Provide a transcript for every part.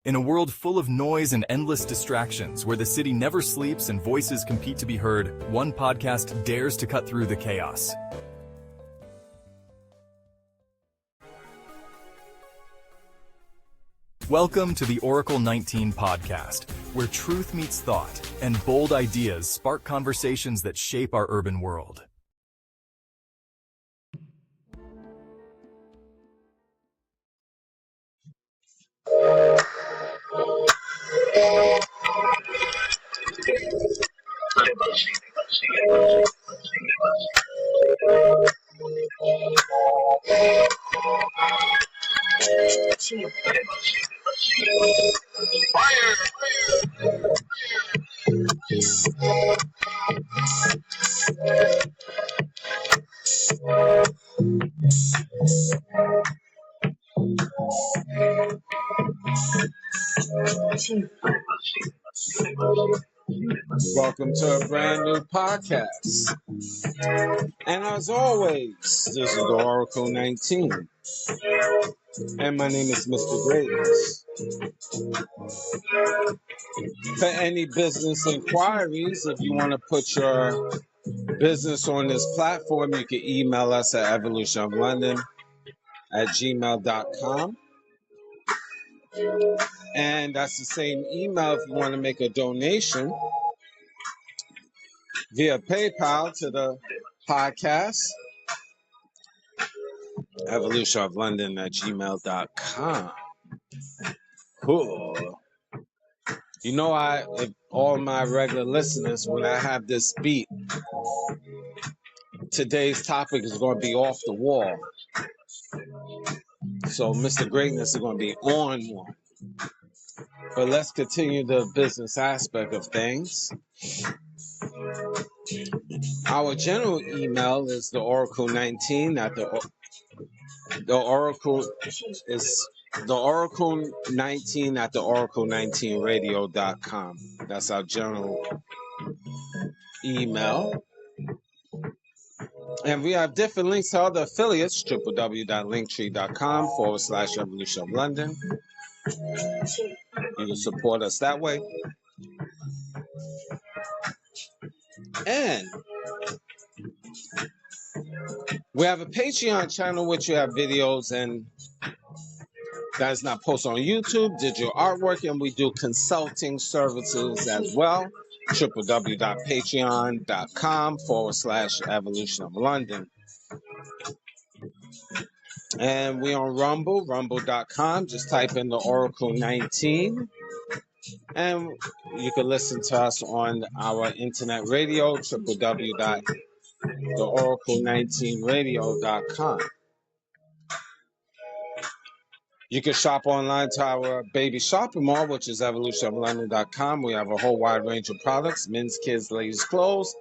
In a world full of noise and endless distractions, where the city never sleeps and voices compete to be heard, one podcast dares to cut through the chaos. Welcome to the Oracle 19 podcast, where truth meets thought and bold ideas spark conversations that shape our urban world. Welcome to a brand new podcast. And as always, this is the Oracle 19. And my name is Mr. Greatness. For any business inquiries, if you want to put your business on this platform, you can email us at evolutionoflondon@gmail.com. And that's the same email if you want to make a donation via PayPal to the podcast, evolutionoflondon@gmail.com. Cool. You know, if all my regular listeners, when I have this beat, today's topic is going to be off the wall. So Mr. Greatness is going to be on one. But let's continue the business aspect of things. Our general email is the Oracle 19 at the Oracle is the Oracle 19 at the Oracle19radio.com. That's our general email. And we have different links to other affiliates, www.linktree.com/Evolution of London. You can support us that way. And we have a Patreon channel which you have videos and that is not posted on YouTube, digital artwork, and we do consulting services as well. www.patreon.com/Evolution of London. And we on Rumble, rumble.com. Just type in the Oracle 19. And you can listen to us on our internet radio, www.theoracle19radio.com. You can shop online to our baby shopping mall, which is evolutionoflondon.com. We have a whole wide range of products, men's, kids, ladies' clothes,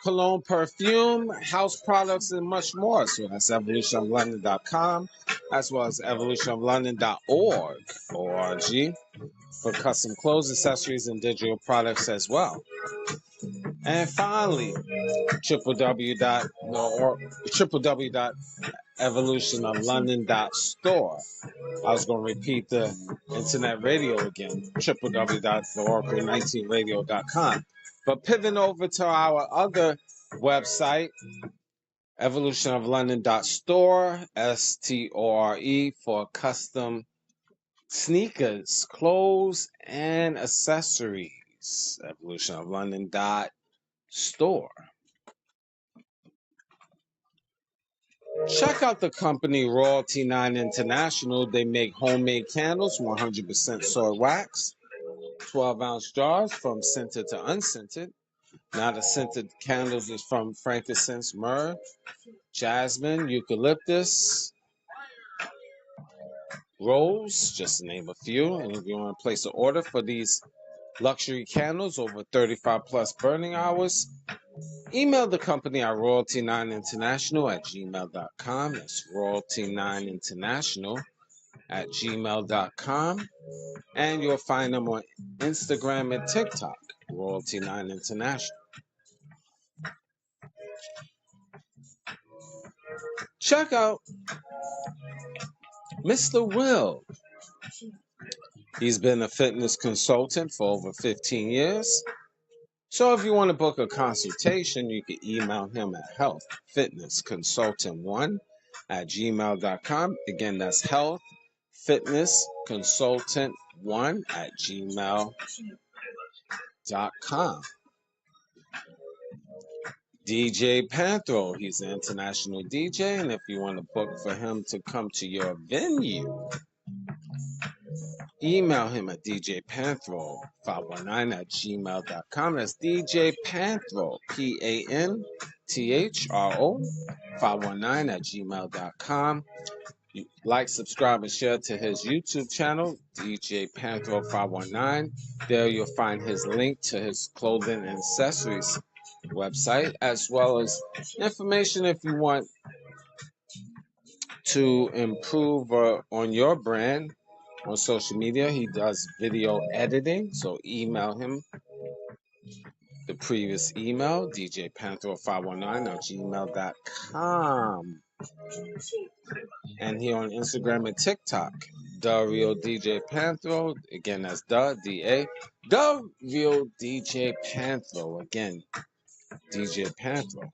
cologne, perfume, house products, and much more. So that's evolutionoflondon.com, as well as evolutionoflondon.org, for custom clothes, accessories, and digital products as well. And finally, www.evolutionoflondon.store. I was going to repeat the internet radio again, www.theoracle19radio.com. But pivoting over to our other website, evolutionoflondon.store, STORE, for custom sneakers, clothes, and accessories, evolutionoflondon.store. Check out the company Royalty 9 International. They make homemade candles, 100% soy wax, 12-ounce jars from scented to unscented. Now the scented candles is from frankincense, myrrh, jasmine, eucalyptus, rose, just to name a few. And if you want to place an order for these luxury candles over 35 plus burning hours, email the company at royalty9international@gmail.com. That's royalty9international@gmail.com. And you'll find them on Instagram and TikTok, Royalty9 International. Check out Mr. Will. He's been a fitness consultant for over 15 years. So if you want to book a consultation, you can email him at healthfitnessconsultant1@gmail.com. Again, that's healthfitnessconsultant1@gmail.com. DJ Panthro, he's an international DJ, and if you want to book for him to come to your venue, email him at djpanthro519@gmail.com. That's DJ Panthro, PANTHRO 519@gmail.com. Like, subscribe, and share to his YouTube channel, DJ Panthro 519. There you'll find his link to his clothing and accessories website, as well as information if you want to improve on your brand on social media. He does video editing, so email him the previous email, djpanthro519@gmail.com. And here on Instagram and TikTok, The Real DJ Panthro. Again, that's The Real DJ Panthro. Again, DJ Panthro.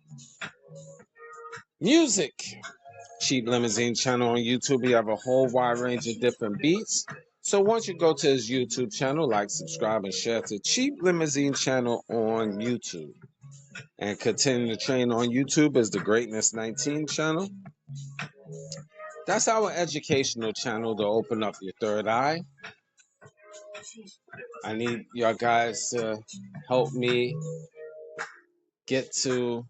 Music. Cheap Limousine channel on YouTube. We have a whole wide range of different beats. So once you go to his YouTube channel, like, subscribe, and share to Cheap Limousine channel on YouTube. And continue to train on YouTube is the Greatness 19 channel. That's our educational channel to open up your third eye. I need y'all guys to help me get to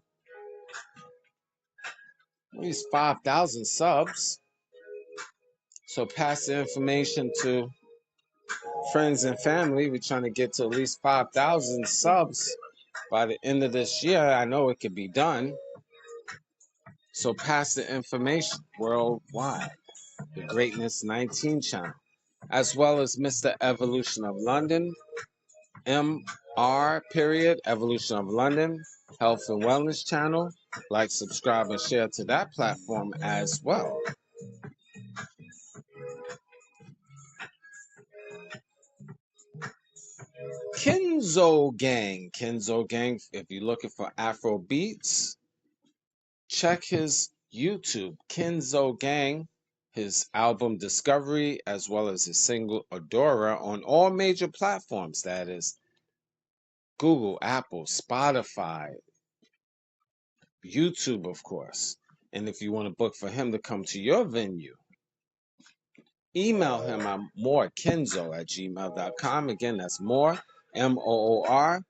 at least 5,000 subs. So pass the information to friends and family. We're trying to get to at least 5,000 subs by the end of this year. I know it could be done. So pass the information worldwide. The Greatness 19 channel, as well as Mr. Evolution of London, MR period, Evolution of London, Health and Wellness channel. Like, subscribe, and share to that platform as well. Kenzo Gang. If you're looking for Afro beats, check his YouTube, Kenzo Gang, his album Discovery, as well as his single Adora on all major platforms. That is Google, Apple, Spotify, YouTube, of course. And if you want to book for him to come to your venue, email him at morekenzo@gmail.com. Again, that's more, MOORKEENZO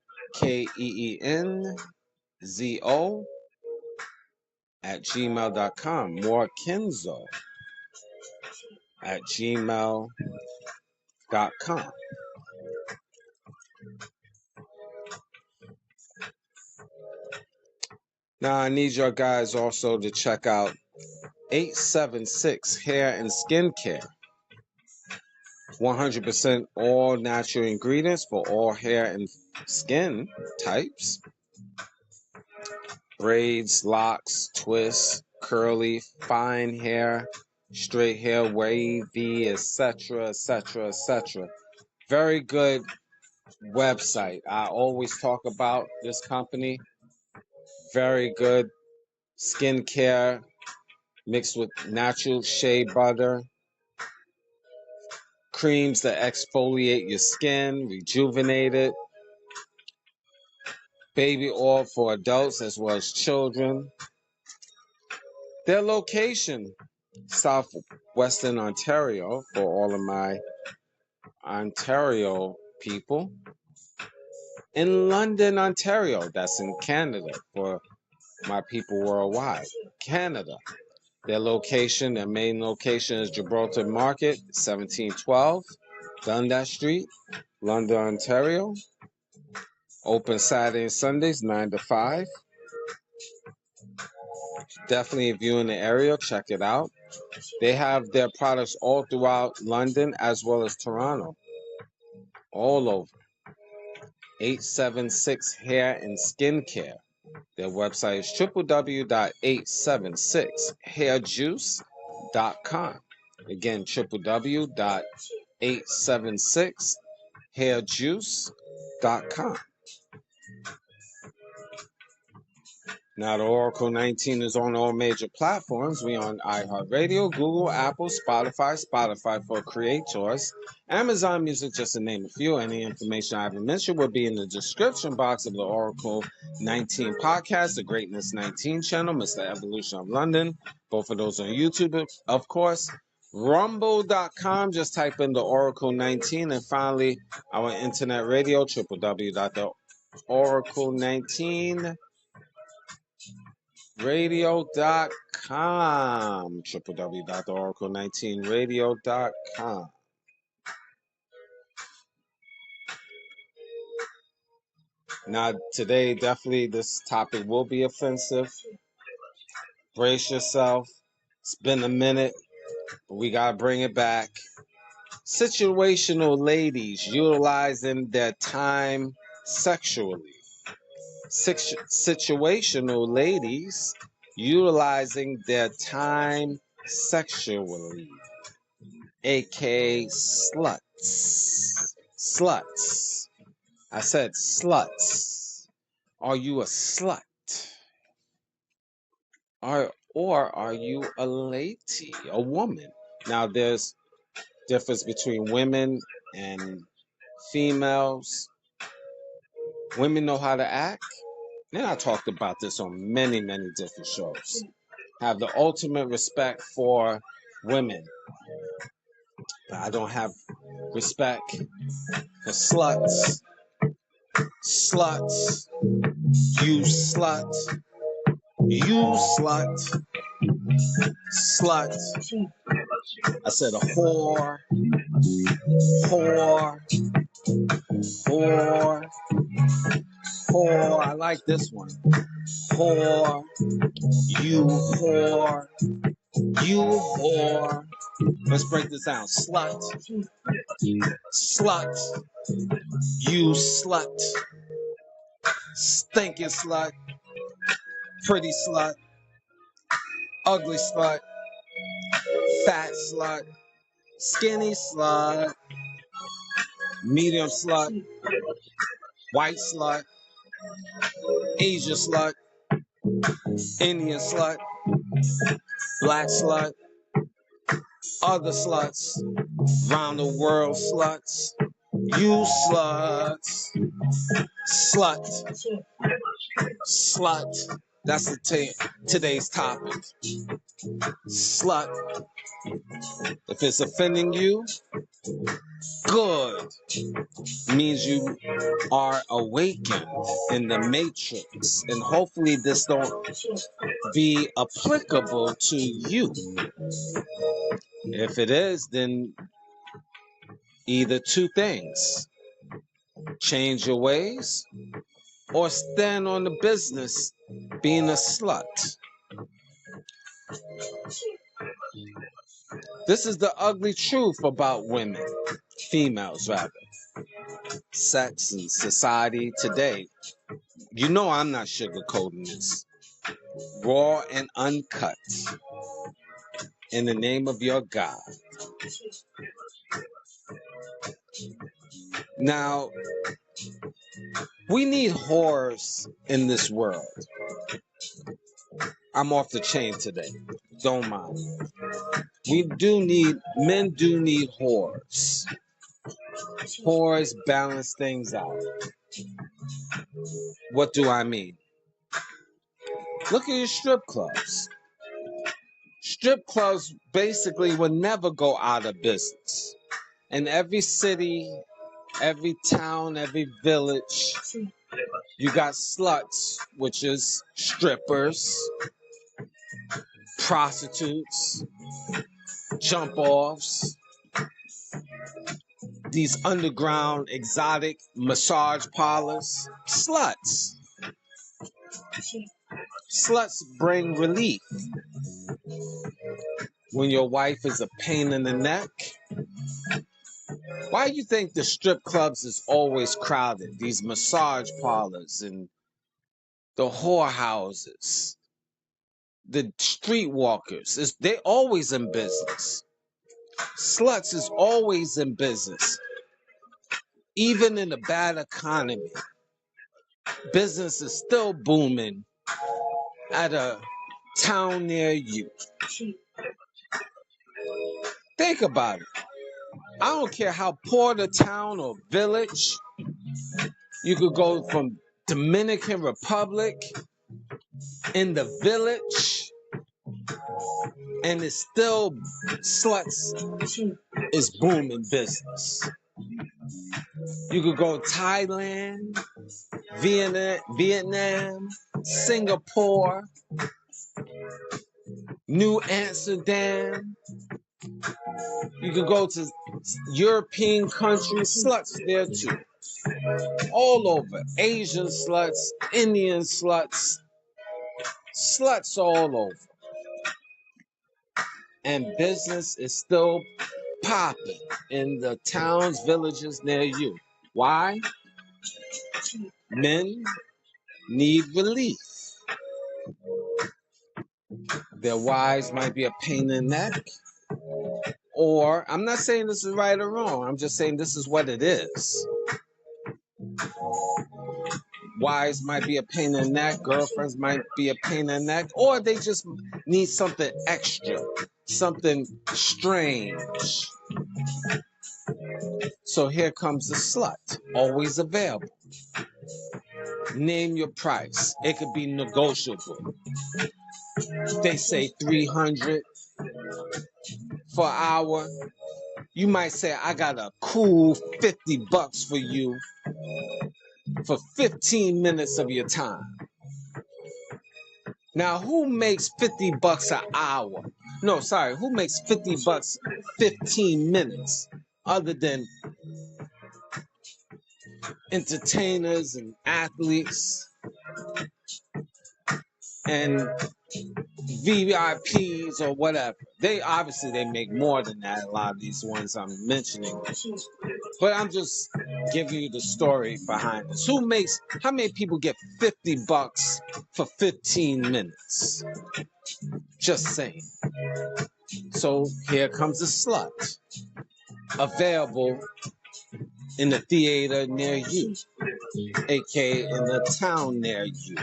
@gmail.com. morekenzo@gmail.com. Now, I need your guys also to check out 876 Hair and Skincare. 100% all natural ingredients for all hair and skin types. Braids, locks, twists, curly, fine hair, straight hair, wavy, etc., etc., etc. Very good website. I always talk about this company. Very good skincare mixed with natural shea butter, creams that exfoliate your skin, rejuvenate it, baby oil for adults as well as children. Their location, Southwestern Ontario, for all of my Ontario people. In London, Ontario, that's in Canada, for my people worldwide. Canada. Their main location is Gibraltar Market, 1712 Dundas Street, London, Ontario. Open Saturday and Sundays, 9 to 5. Definitely, if you're in the area, check it out. They have their products all throughout London as well as Toronto. All over. 876 Hair and Skincare. Their website is www.876hairjuice.com. Again, www.876 876hairjuice.com. Now, the Oracle 19 is on all major platforms. We on iHeartRadio, Google, Apple, Spotify for creators, Amazon Music, just to name a few. Any information I haven't mentioned will be in the description box of the Oracle 19 podcast, the Greatness 19 channel, Mr. Evolution of London. Both of those on YouTube, of course. Rumble.com, just type in the Oracle 19. And finally, our internet radio, www.oracle19 radio.com, www.oracle19radio.com. Now, today, definitely this topic will be offensive. Brace yourself. It's been a minute, but we got to bring it back. Situational ladies utilizing their time sexually. Situational ladies utilizing their time sexually. aka sluts. Sluts. I said sluts. Are you a slut? Or are you a lady, a woman? Now there's difference between women and females. Women know how to act. And I talked about this on many, many different shows. Have the ultimate respect for women. But I don't have respect for sluts. Sluts. You slut. You slut. Slut. I said a whore. Whore. Whore. Whore. I like this one. Whore. You whore. You whore. Let's break this down. Slut. Slut. You slut. Stinking slut. Pretty slut. Ugly slut. Fat slut. Skinny slut. Medium slut. White slut. Asian slut. Indian slut. Black slut. Other sluts. Round the world sluts. You sluts. Slut. Slut. That's today's topic. Slut. If it's offending you, good. Means you are awakened in the matrix. And hopefully this don't be applicable to you. If it is, then either two things. Change your ways or stand on the business being a slut. This is the ugly truth about women, females rather. Sex and society today. You know I'm not sugarcoating this. Raw and uncut. In the name of your God. Now, we need whores in this world. I'm off the chain today. Don't mind. Men do need whores. Whores balance things out. What do I mean? Look at your strip clubs. Strip clubs basically will never go out of business. In every city, every town, every village, you got sluts, which is strippers, prostitutes, jump-offs, these underground exotic massage parlors, sluts. Sluts bring relief. When your wife is a pain in the neck, why do you think the strip clubs is always crowded? These massage parlors and the whorehouses, the streetwalkers, they always in business. Sluts is always in business. Even in a bad economy, business is still booming at a town near you. Think about it. I don't care how poor the town or village. You could go from Dominican Republic in the village, and it's still sluts is booming business. You could go Thailand, Vietnam, Singapore, New Amsterdam. You could go to European countries, sluts there too. All over. Asian sluts, Indian sluts, sluts all over. And business is still popping in the towns, villages near you. Why? Men need relief. Their wives might be a pain in the neck. Or, I'm not saying this is right or wrong. I'm just saying this is what it is. Wives might be a pain in the neck. Girlfriends might be a pain in the neck. Or they just need something extra. Something strange. So here comes the slut. Always available. Name your price. It could be negotiable. They say $300 for an hour. You might say, I got a cool $50 for you for 15 minutes of your time. Now, who makes $50 an hour? No, sorry, who makes $50 15 minutes other than entertainers and athletes and VIPs or whatever? They obviously they make more than that, a lot of these ones I'm mentioning. But I'm just giving you the story behind this. How many people get $50 for 15 minutes? Just saying. So here comes a slut. Available in the theater near you, aka in the town near you.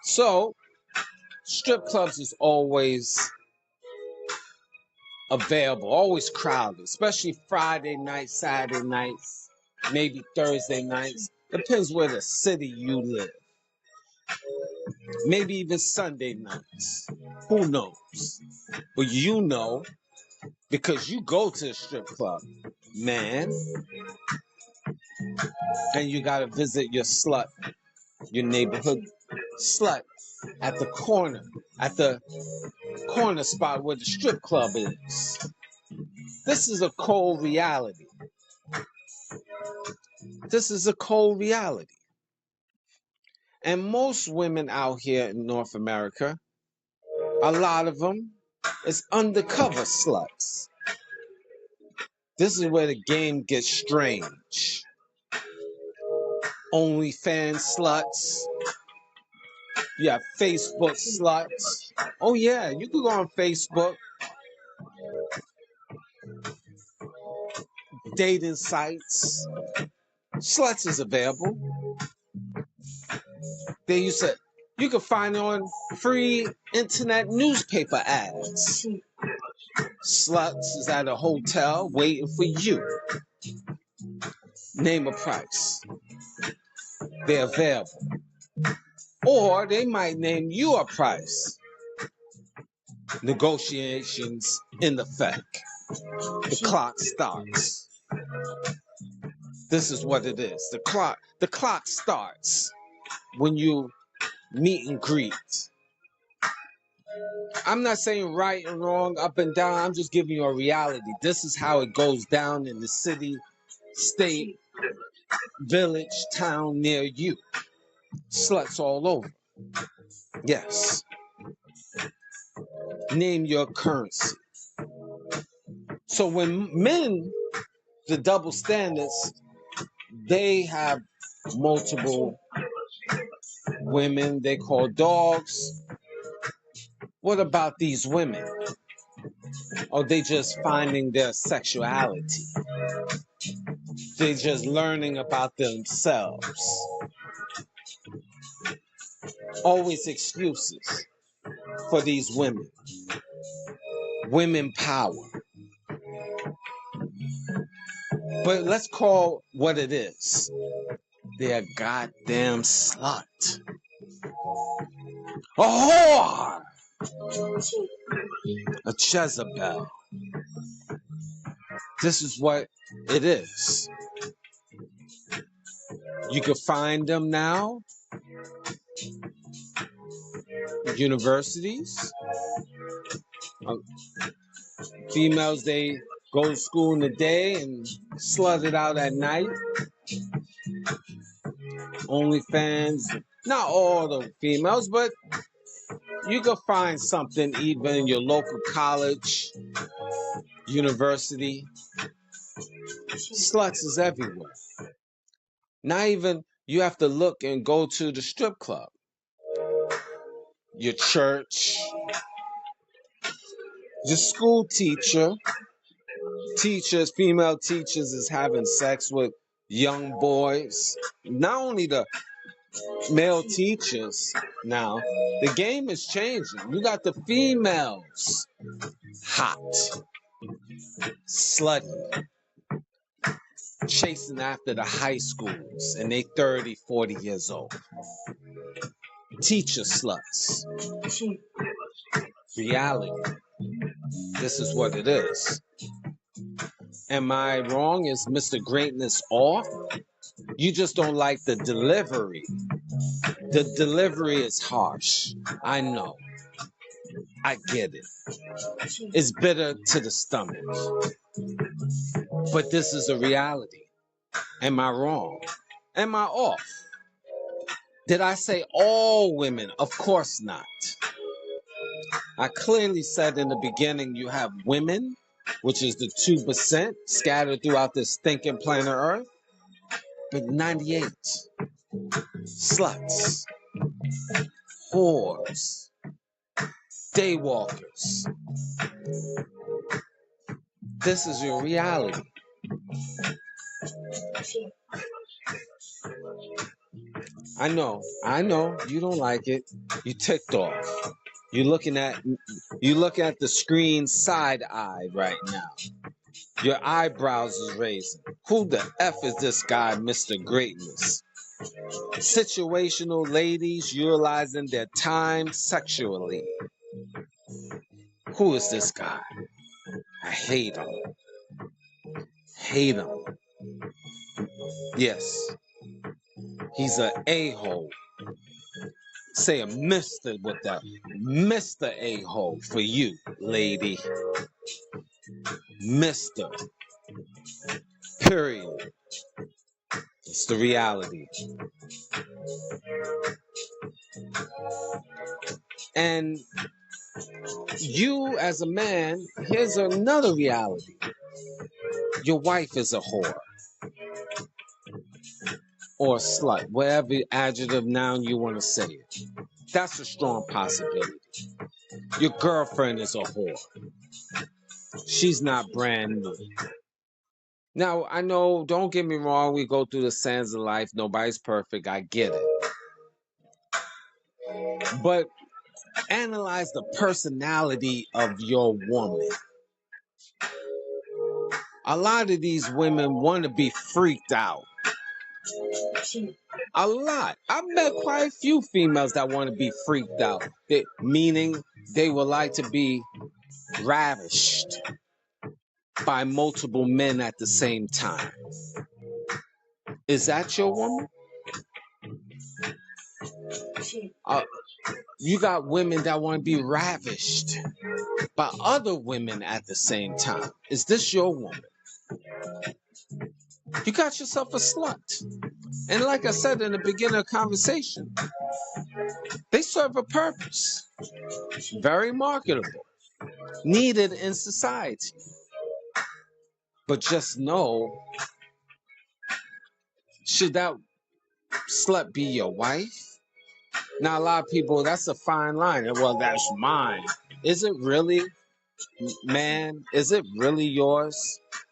So strip clubs is always available, always crowded, especially Friday nights, Saturday nights, maybe Thursday nights. Depends where the city you live. Maybe even Sunday nights. Who knows? But you know, because you go to a strip club, man, and you gotta visit your slut, your neighborhood slut at the corner spot where the strip club is. This is a cold reality. This is a cold reality. And most women out here in North America, a lot of them is undercover sluts. This is where the game gets strange. OnlyFans sluts. You have Facebook sluts. Oh yeah, you can go on Facebook. Dating sites. Sluts is available. You can find it on free internet newspaper ads. Sluts is at a hotel waiting for you. Name a price. They're available. Or they might name you a price. Negotiations in effect. The clock starts. This is what it is. The clock starts when you meet and greet. I'm not saying right and wrong, up and down. I'm just giving you a reality. This is how it goes down in the city, state, village, town near you. Sluts all over. Yes. Name your currency. So when men, the double standards, they have multiple women they call dogs. What about these women? Or they just finding their sexuality? They just learning about themselves? Always excuses for these women. Women power. But let's call what it is. They're a goddamn slut. A whore! A Jezebel. This is what it is. You can find them now. Universities. Females, they go to school in the day and slut it out at night. OnlyFans. Not all the females, but you can find something even in your local college, university. Sluts is everywhere. Not even you have to look and go to the strip club. Your church, your school teacher, female teachers is having sex with young boys. Not only the male teachers now, the game is changing. You got the females hot, slutty, chasing after the high schools, and they 30, 40 years old. Teacher sluts. Reality. This is what it is. Am I wrong? Is Mr. Greatness off? You just don't like the delivery. The delivery is harsh. I know. I get it. It's bitter to the stomach. But this is a reality. Am I wrong? Am I off? Did I say all women? Of course not. I clearly said in the beginning you have women, which is the 2% scattered throughout this stinking planet Earth, but 98 sluts, whores, daywalkers. This is your reality. I know, you don't like it. You ticked off. You look at the screen side-eyed right now. Your eyebrows is raising. Who the F is this guy, Mr. Greatness? Situational ladies utilizing their time sexually. Who is this guy? I hate him. Hate him. Yes. He's an a-hole. Say a Mr. with that. Mr. A-hole for you, lady. Mr. Period. It's the reality. And you as a man, here's another reality. Your wife is a whore. Or a slut, whatever adjective noun you want to say it. That's a strong possibility. Your girlfriend is a whore. She's not brand new. Now, I know, don't get me wrong, we go through the sands of life. Nobody's perfect. I get it. But analyze the personality of your woman. A lot of these women want to be freaked out. A lot. I've met quite a few females that want to be freaked out. Meaning they would like to be ravished by multiple men at the same time. Is that your woman? You got women that want to be ravished by other women at the same time. Is this your woman? You got yourself a slut. And like I said in the beginning of the conversation, they serve a purpose. Very marketable. Needed in society. But just know, should that slut be your wife? Now, a lot of people, that's a fine line. Well, that's mine. Is it really, man? Is it really yours?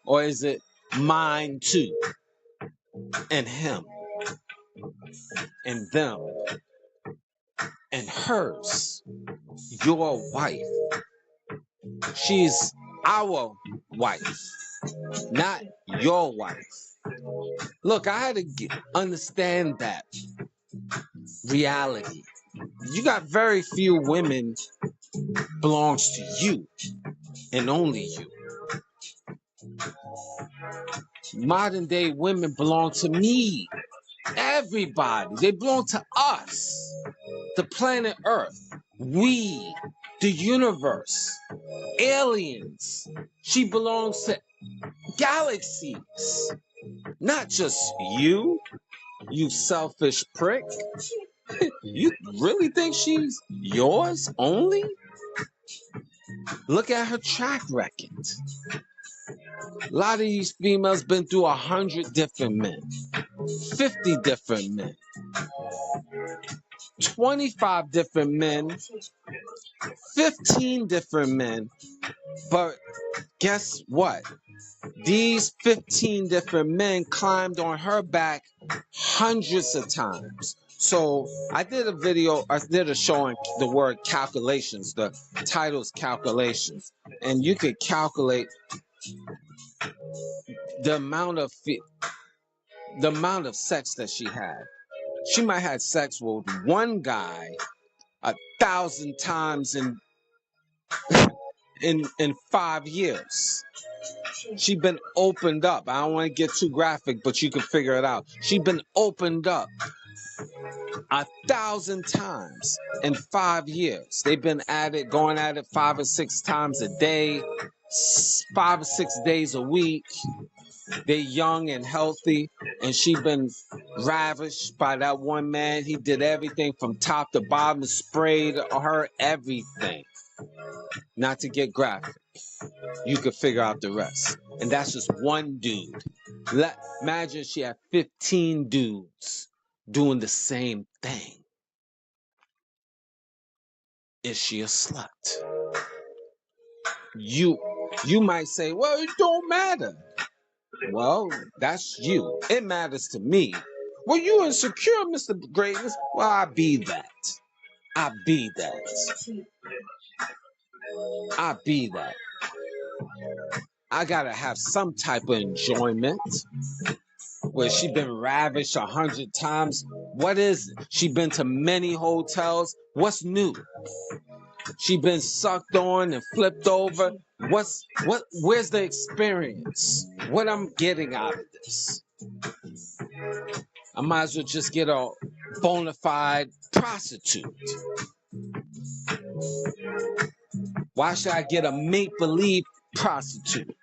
Or is it mine too? And him? And them? And hers? Your wife? She's our wife, not your wife. Look, I had to understand that reality. You got very few women belongs to you and only you. Modern day women belong to me. Everybody. They belong to us. The planet Earth. We. The universe. Aliens. She belongs to galaxies. Not just you, you selfish prick. You really think she's yours only? Look at her track record. A lot of these females been through 100 different men, 50 different men, 25 different men, 15 different men. But guess what? These 15 different men climbed on her back hundreds of times. So I did a show on the word calculations. The title's calculations. And you could calculate the amount of sex that she had. She might have had sex with one guy 1,000 times in 5 years. She been opened up. I don't want to get too graphic, but you can figure it out. She been opened up 1,000 times in 5 years. They've been at it, going at it 5 or 6 times a day, 5 or 6 days a week. They're young and healthy, and she been ravished by that one man. He did everything from top to bottom, sprayed her everything. Not to get graphic. You could figure out the rest. And that's just one dude. Imagine she had 15 dudes doing the same thing. Is she a slut? You might say, well, it don't matter. Well, that's you. It matters to me. Well, you insecure, Mr. Greatness. Well, I be that. I be that. I be that. I gotta have some type of enjoyment. Where she been ravished 100 times. What is it? She been to many hotels. What's new? She been sucked on and flipped over. Where's the experience? What I'm getting out of this? I might as well just get a bona fide prostitute. Why should I get a make-believe prostitute?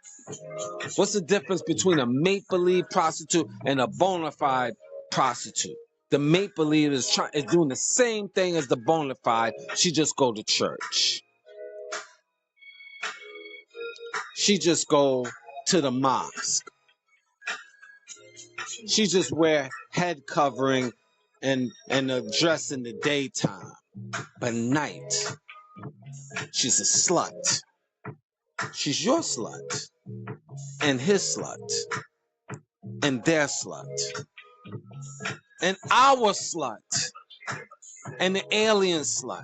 What's the difference between a make-believe prostitute and a bona fide prostitute? The make-believe is doing the same thing as the bona fide. She just go to church. She just go to the mosque. She just wear head covering and a dress in the daytime. But night, she's a slut. She's your slut. And his slut. And their slut. And our slut. And the alien slut.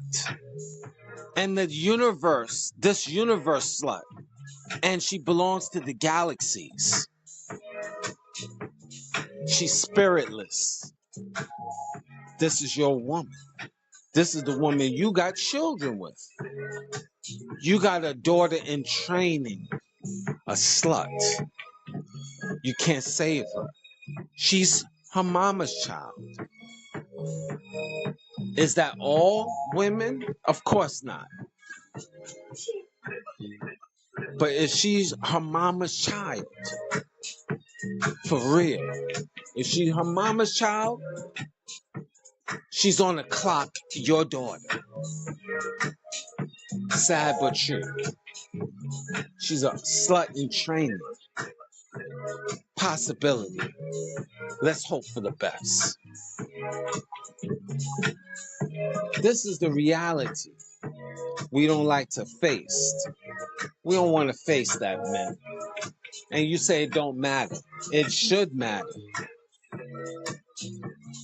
And the universe, this universe slut. And she belongs to the galaxies. She's spiritless. This is your woman. This is the woman you got children with. You got a daughter in training. A slut. You can't save her. She's her mama's child. Is that all women? Of course not. But if she's her mama's child, for real, if she's her mama's child, she's on the clock to your daughter. Sad but true. She's a slut in training. Possibility. Let's hope for the best. This is the reality we don't like to face. We don't want to face that, man. And you say it don't matter. It should matter.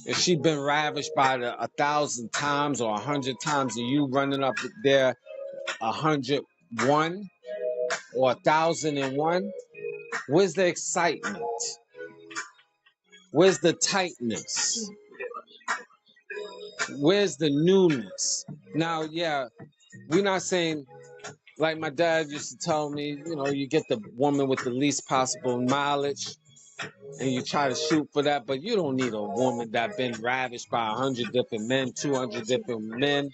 If she's been ravished by 1,000 times or 100 times, and you running up there 101 or 1,001, where's the excitement? Where's the tightness? Where's the newness? Now, yeah, we're not saying, like my dad used to tell me, you get the woman with the least possible mileage and you try to shoot for that, but you don't need a woman that been ravished by 100 different men, 200 different men,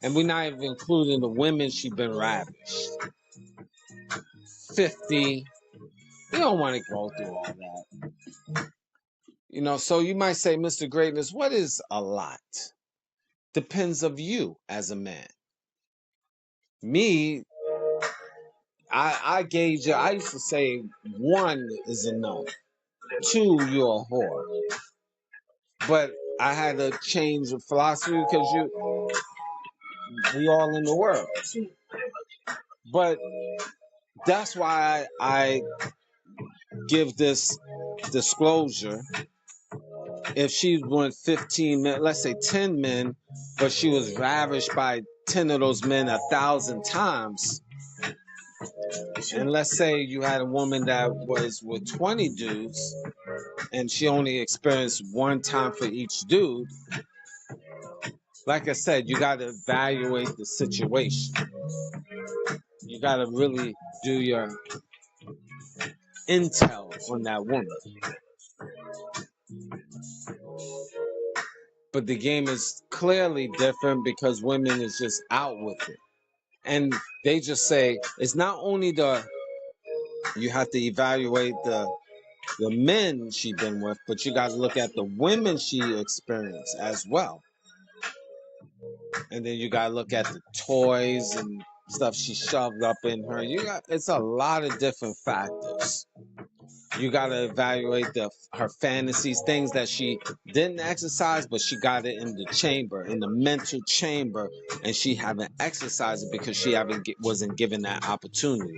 and we're not even including the women she been ravished. 50. You don't want to go through all that. So you might say, Mr. Greatness, what is a lot? Depends of you as a man. Me, I gauge it. I used to say 1 is enough. 2, you're a whore. But I had to change the philosophy because we all in the world. But that's why I give this disclosure. If she went 15 men, let's say 10 men, but she was ravished by 10 of those men 1,000 times, and let's say you had a woman that was with 20 dudes, and she only experienced 1 time for each dude, like I said, you got to evaluate the situation. You got to really do your intel on that woman. But the game is clearly different because women is just out with it. And they just say, it's not only you have to evaluate the men she been with, but you got to look at the women she experienced as well. And then you got to look at the toys and stuff she shoved up in her. It's a lot of different factors. You got to evaluate her fantasies, things that she didn't exercise, but she got it in the chamber, in the mental chamber, and she haven't exercised it because she wasn't given that opportunity.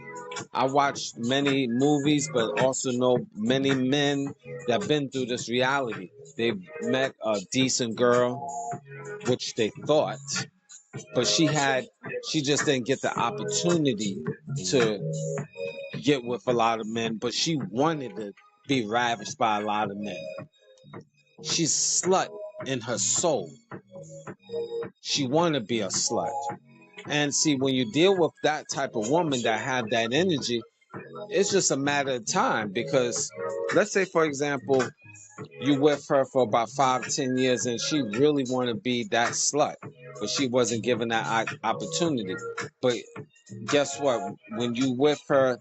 I watched many movies, but also know many men that been through this reality. They met a decent girl, which they thought, but she just didn't get the opportunity to get with a lot of men, but she wanted to be ravished by a lot of men. She's slut in her soul. She want to be a slut. And see, when you deal with that type of woman that have that energy, it's just a matter of time. Because let's say, for example, you with her for about 5-10 years and she really want to be that slut, but she wasn't given that opportunity. But guess what? When you with her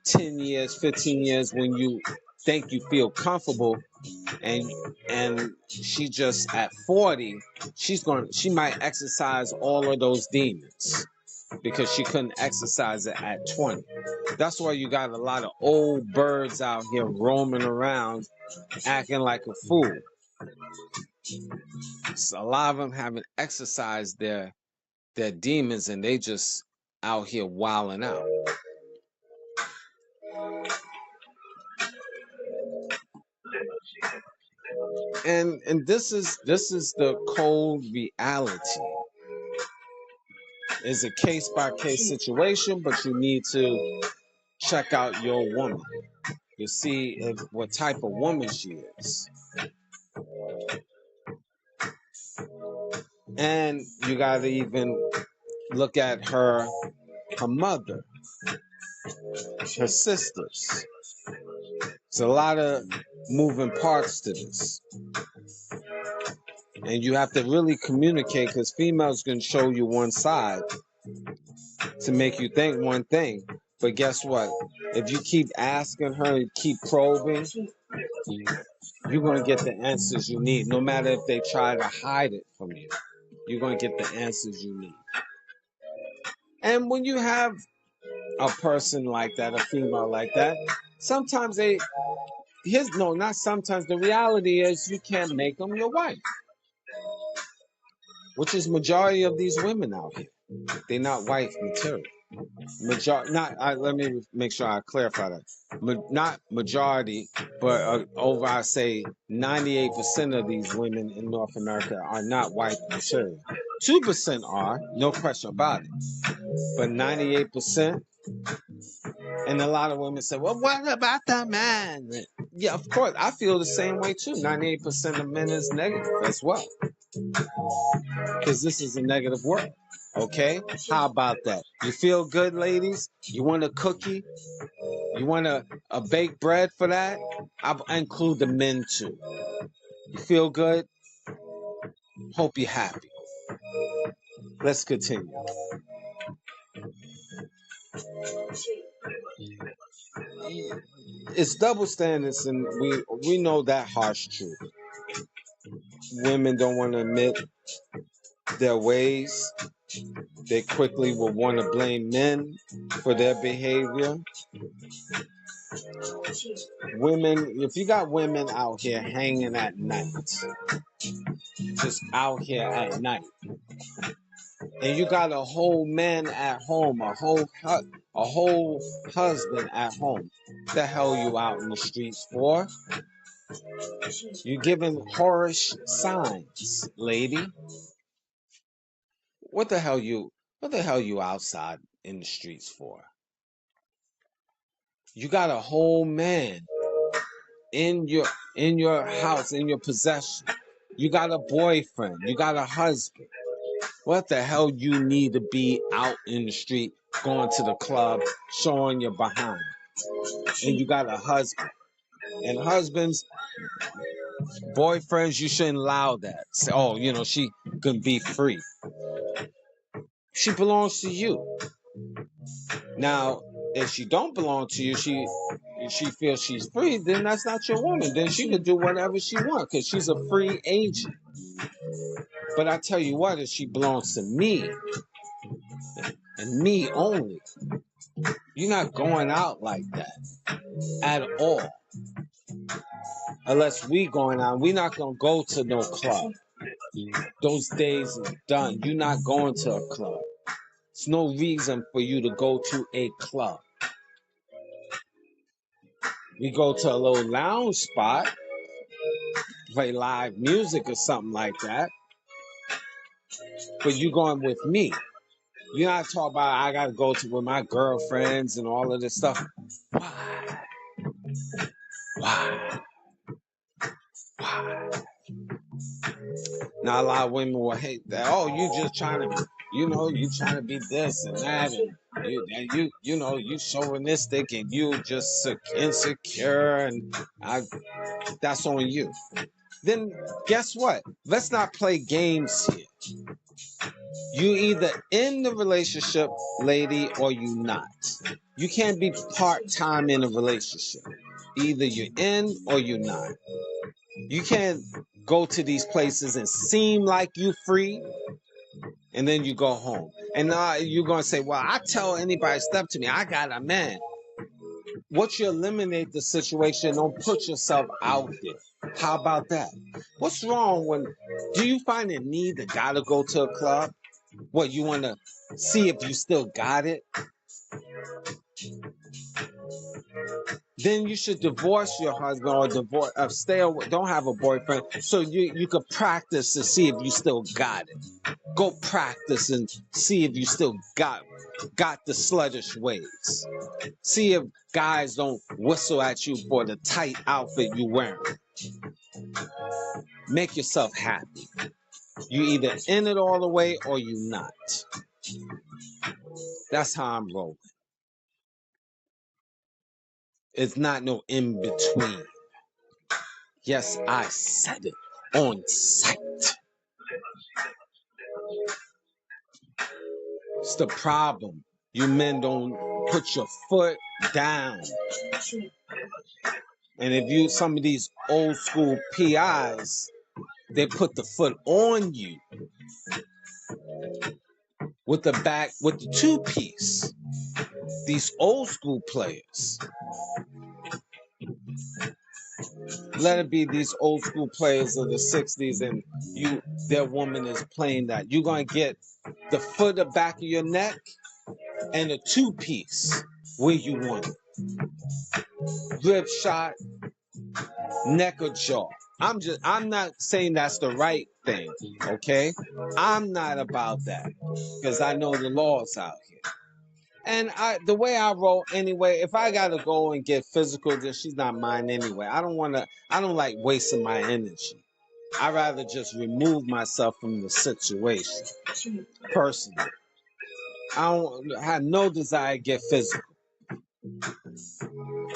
10 years, 15 years, when you think you feel comfortable, and she just at 40, she might exercise all of those demons because she couldn't exercise it at 20. That's why you got a lot of old birds out here roaming around acting like a fool. So a lot of them haven't exercised their demons, and they just out here wilding out. And this is the cold reality. It's a case-by-case situation, but you need to check out your woman to see what type of woman she is. And you got to even look at her mother, her sisters. There's a lot of moving parts to this. And you have to really communicate, because females can show you one side to make you think one thing. But guess what? If you keep asking her, you keep probing, you're going to get the answers you need. No matter if they try to hide it from you, you're going to get the answers you need. And when you have a person like that, a female like that, sometimes not sometimes, the reality is you can't make them your wife. which is majority of these women out here. They're not wife material. Let me make sure I clarify that. Not majority, but over, I say 98% of these women in North America are not wife material. 2% are, no question about it. But 98%, and a lot of women say, well, what about the man? Yeah, of course, I feel the same way too. 98% of men is negative as well, because this is a negative world. Okay, how about that? You feel good, ladies? You want a cookie? You want a baked bread for that? I'll include the men too. You feel good? Hope you're happy. Let's continue. It's double standards, and we know that harsh truth. Women don't want to admit their ways. They quickly will want to blame men for their behavior. Women, if you got women out here hanging at night, just out here at night, and you got a whole man at home, a whole husband at home, what the hell you out in the streets for? You giving whorish signs, lady. What the hell you outside in the streets for? You got a whole man in your house, in your possession. You got a boyfriend, you got a husband. What the hell you need to be out in the street, going to the club, showing your behind? And you got a husband. And husbands, boyfriends, you shouldn't allow that. Say, oh, she can be free. She belongs to you. Now, if she don't belong to you, she feels she's free, then that's not your woman. Then she can do whatever she wants, because she's a free agent. But I tell you what, if she belongs to me, and me only, you're not going out like that at all. Unless we going out, we're not going to go to no club. Those days are done. You're not going to a club. There's no reason for you to go to a club. We go to a little lounge spot, play live music or something like that. But you going with me. You're not talking about I got to go to with my girlfriends and all of this stuff. Why? Why? Why? Now a lot of women will hate that. Oh, you just trying to, you trying to be this and that, and you chauvinistic, and you just insecure, and that's on you. Then guess what? Let's not play games here. You either in the relationship, lady, or you not. You can't be part-time in a relationship. Either you're in or you're not. You can't go to these places and seem like you free, and then you go home. And now you're going to say, well, I tell anybody step to me, I got a man. Once you eliminate the situation, don't put yourself out there. How about that? What's wrong do you find a need to gotta go to a club? What, you want to see if you still got it? Then you should divorce your husband, or stay away, don't have a boyfriend, so you could practice to see if you still got it. Go practice and see if you still got the sluttish ways. See if guys don't whistle at you for the tight outfit you wearing. Make yourself happy. You either in it all the way or you not. That's how I'm rolling. It's not no in between. Yes, I said it on sight. It's the problem. You men don't put your foot down. And if some of these old school PIs, they put the foot on you with the two-piece. These old school players. Let it be these old school players of the 60s, and their woman is playing that. You're going to get the foot, the back of your neck, and a two-piece where you want it. Rib shot, neck or jaw. I'm not saying that's the right thing, okay? I'm not about that because I know the laws out here. And the way I roll anyway, if I gotta go and get physical, then she's not mine anyway. I don't like wasting my energy. I'd rather just remove myself from the situation. Personally. I have no desire to get physical.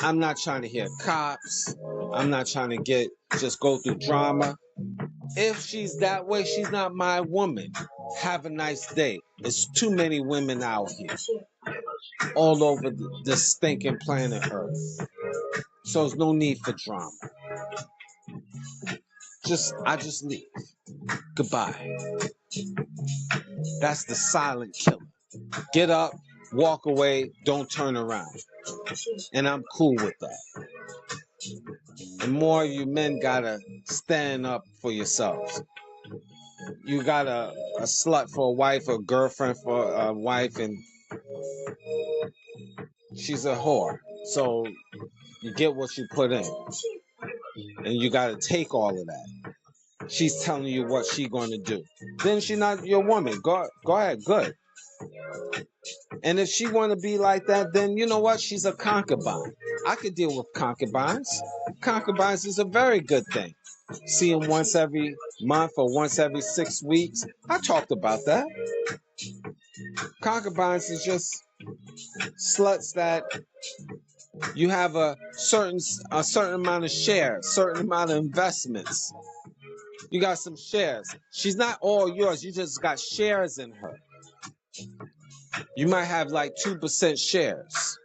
I'm not trying to hear cops. I'm not trying to just go through drama. If she's that way, she's not my woman. Have a nice day. There's too many women out here. All over the stinking planet Earth. So there's no need for drama. I just leave. Goodbye. That's the silent killer. Get up, walk away, don't turn around. And I'm cool with that. And more of you men gotta stand up for yourselves. You got a slut for a wife, a girlfriend for a wife, and she's a whore. So you get what you put in. And you gotta take all of that. She's telling you what she's going to do. Then she's not your woman. Go ahead, good. And if she want to be like that, then you know what? She's a concubine. I could deal with concubines. Concubines is a very good thing. See them once every month or once every 6 weeks. I talked about that. Concubines is just sluts that you have a certain amount of shares, certain amount of investments. You got some shares. She's not all yours. You just got shares in her. You might have like 2% shares.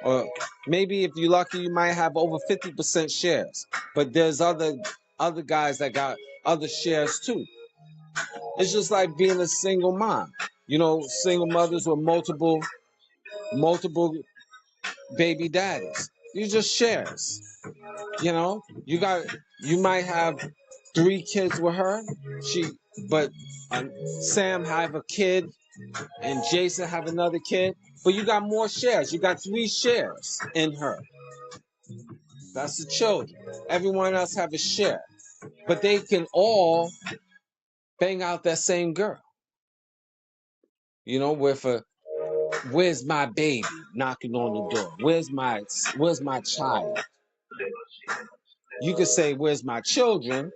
Or maybe if you're lucky, you might have over 50% shares. But there's other guys that got other shares too. It's just like being a single mom. You know, single mothers with multiple baby daddies. You just shares. You know, you might have 3 kids with her. But Sam have a kid and Jason have another kid. But you got more shares. You got 3 shares in her. That's the children. Everyone else have a share. But they can all bang out that same girl. You know, where's my baby knocking on the door? Where's my child? You could say, where's my children?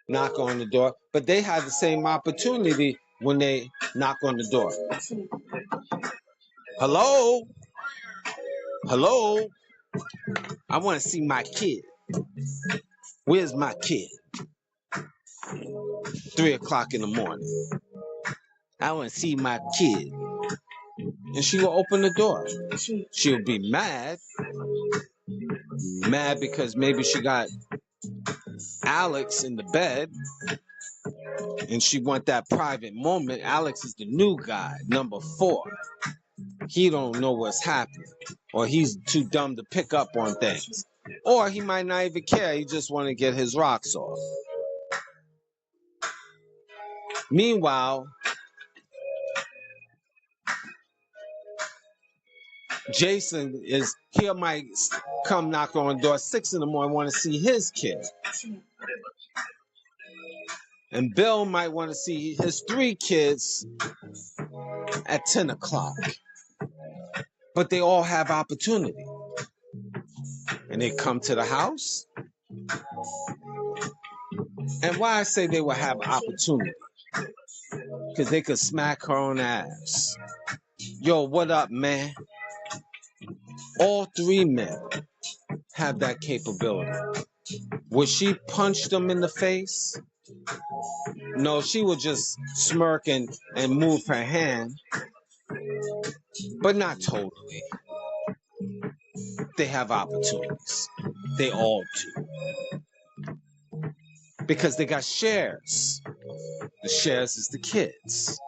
Knock on the door. But they have the same opportunity when they knock on the door. Hello? Hello? I want to see my kid. Where's my kid? 3 o'clock in the morning. I want to see my kid. And she will open the door. She'll be mad. Mad because maybe she got Alex in the bed. And she want that private moment. Alex is the new guy, number 4. He don't know what's happening. Or he's too dumb to pick up on things. Or he might not even care. He just want to get his rocks off. Meanwhile, Jason might come knock on the door 6 in the morning, want to see his kid. And Bill might want to see his 3 kids at 10 o'clock. But they all have opportunity. And they come to the house. And why I say they will have opportunity? Because they could smack her on the ass. Yo, what up, man? All 3 men have that capability. Would she punch them in the face? No, she would just smirk and move her hand. But not totally. They have opportunities. They all do. Because they got shares. The shares is the kids.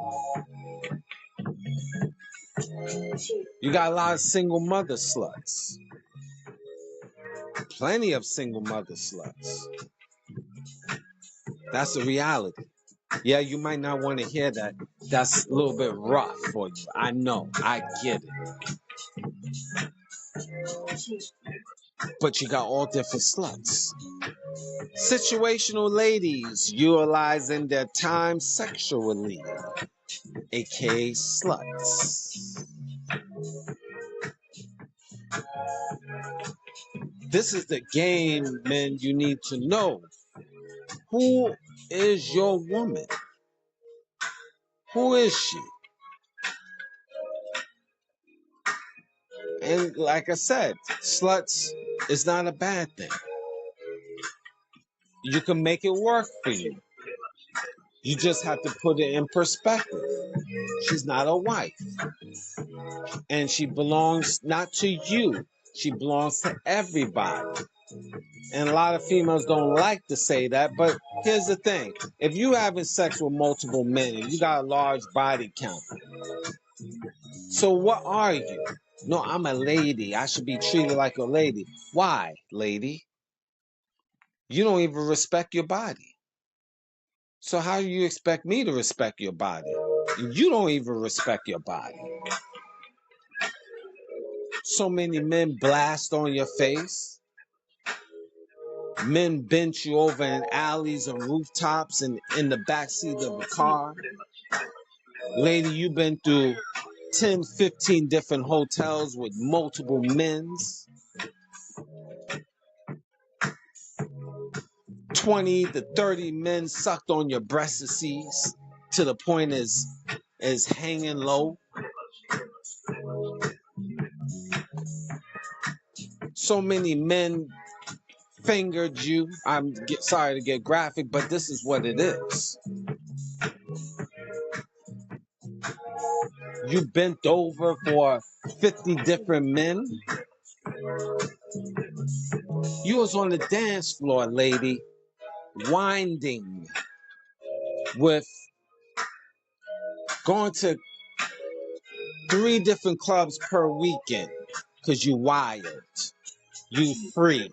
You got a lot of single mother sluts. Plenty of single mother sluts. That's the reality. Yeah, you might not want to hear that. That's a little bit rough for you. I know. I get it. But you got all different sluts. Situational ladies utilizing their time sexually, aka sluts. This is the game, men, you need to know. Who is your woman? Who is she? And like I said, sluts is not a bad thing. You can make it work for you. You just have to put it in perspective. She's not a wife. And she belongs not to you. She belongs to everybody. And a lot of females don't like to say that, but here's the thing. If you having sex with multiple men and you got a large body count, so what are you? No, I'm a lady. I should be treated like a lady. Why, lady? You don't even respect your body. So how do you expect me to respect your body? You don't even respect your body. So many men blast on your face. Men bent you over in alleys and rooftops and in the backseat of a car. Lady, you've been through 10, 15 different hotels with multiple men's. 20 to 30 men sucked on your breastises to the point is hanging low. So many men fingered you. Sorry to get graphic, but this is what it is. You bent over for 50 different men. You was on the dance floor, lady, winding with going to 3 different clubs per weekend because you wild. You free.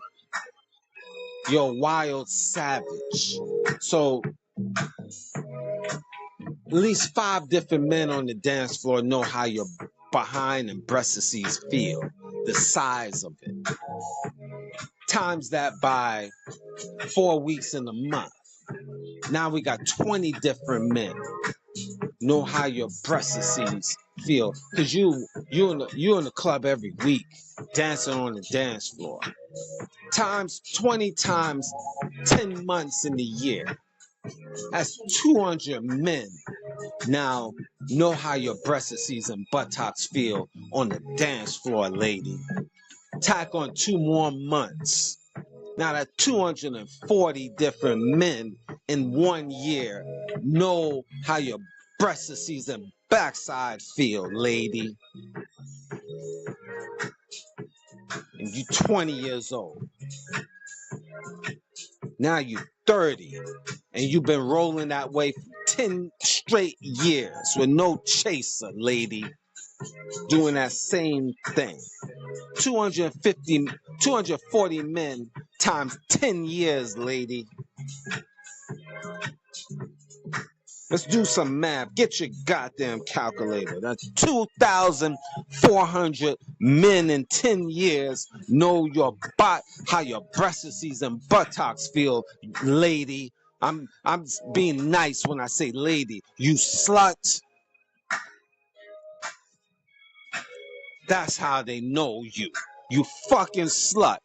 You're a wild savage. So at least 5 different men on the dance floor know how your behind and breastises feel. The size of it. Times that by 4 weeks in a month. Now we got 20 different men know how your breastises feel. Cause you in the club every week, dancing on the dance floor. Times 20 times 10 months in the year. That's 200 men now know how your breastises and buttocks feel on the dance floor, lady. Tack on 2 more months. Now that 240 different men in 1 year know how your breastises and backside feel, lady. And you 20 years old. Now you 30. And you've been rolling that way for 10 straight years with no chaser, lady. Doing that same thing. 240 men times 10 years, lady. Let's do some math. Get your goddamn calculator. That's 2,400 men in 10 years know how your breastises and buttocks feel, lady. I'm being nice when I say lady. You slut. That's how they know you. You fucking slut.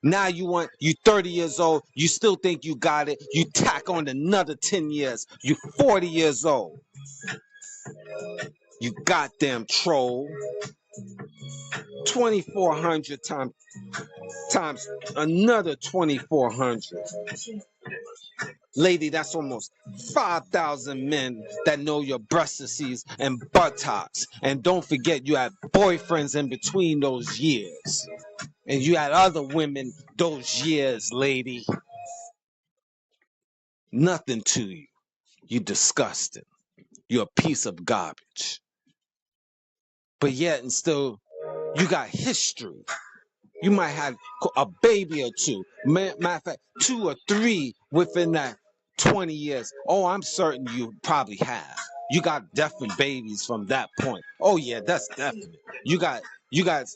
Now you 30 years old, you still think you got it. You tack on another 10 years. You 40 years old. You goddamn troll. 2,400 times another 2,400. Lady, that's almost 5,000 men that know your breastises and buttocks. And don't forget, you had boyfriends in between those years. And you had other women those years, lady. Nothing to you. You disgusting. You're a piece of garbage. But yet and still, you got history. You might have a baby or two. Matter of fact, 2 or 3 within that 20 years. Oh, I'm certain you probably have. You got different babies from that point. Oh yeah, that's definite. You got you got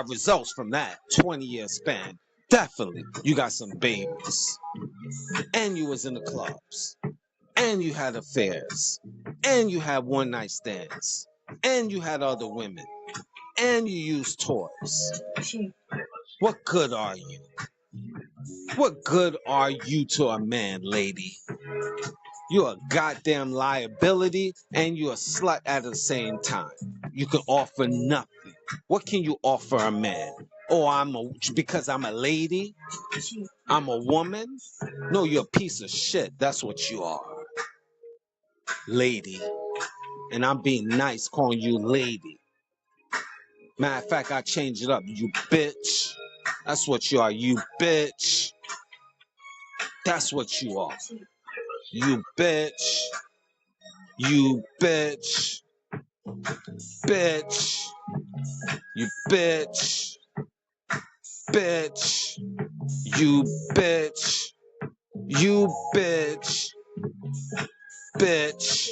results from that 20-year span. Definitely. You got some babies. And you was in the clubs. And you had affairs. And you had one night stands. And you had other women. And you used toys. What good are you? What good are you to a man, lady? You're a goddamn liability and you're a slut at the same time. You can offer nothing. What can you offer a man? Oh, because I'm a lady? I'm a woman? No, you're a piece of shit. That's what you are. Lady. And I'm being nice calling you lady. Matter of fact, I changed it up. You bitch. That's what you are. You bitch. That's what you are. You bitch. You bitch. Bitch. You bitch. Bitch. You bitch. You bitch. Bitch.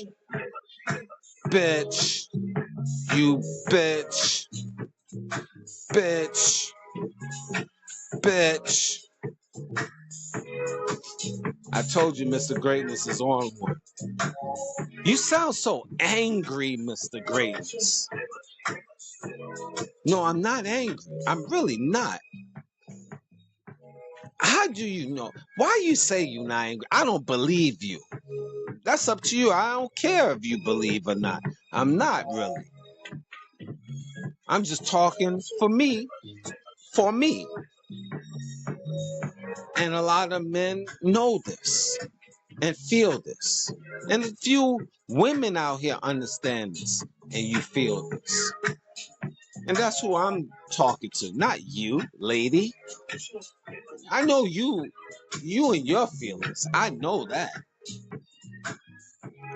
Bitch. You bitch. Bitch. Bitch. I told you Mr. Greatness is on one. You sound so angry, Mr. Greatness. No, I'm not angry. I'm really not. How do you know? Why you say you're not angry? I don't believe you. That's up to you. I don't care if you believe or not. I'm not really. I'm just talking for me. For me. And a lot of men know this and feel this. And a few women out here understand this and you feel this. And that's who I'm talking to, not you, lady. I know you and your feelings. I know that.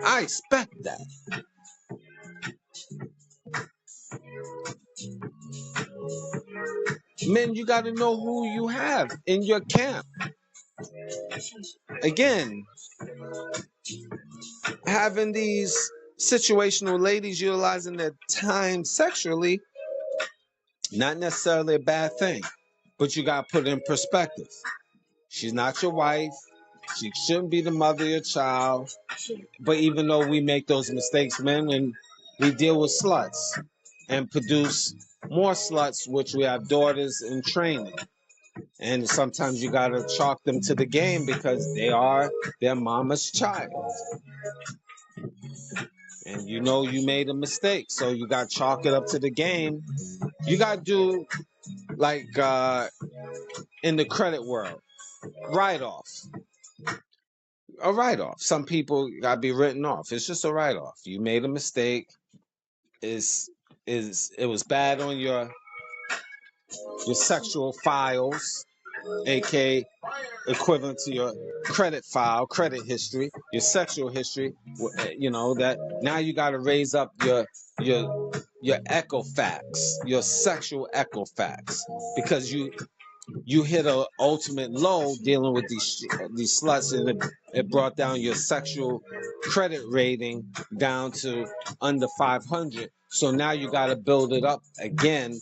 I expect that. Men, you got to know who you have in your camp. Again, having these situational ladies utilizing their time sexually, not necessarily a bad thing, but you got to put it in perspective. She's not your wife. She shouldn't be the mother of your child. But even though we make those mistakes, men, and we deal with sluts and produce more sluts, which we have daughters in training. And sometimes you got to chalk them to the game because they are their mama's child. And you know you made a mistake, so you got to chalk it up to the game. You got to do like in the credit world, write-off. A write-off. Some people got to be written off. It's just a write-off. You made a mistake. It was bad on your sexual files, aka equivalent to your credit file, credit history, your sexual history. You know that now you got to raise up your Equifax, your sexual Equifax, because you hit a ultimate low dealing with these sluts, and it brought down your sexual credit rating down to under 500. So now you got to build it up again.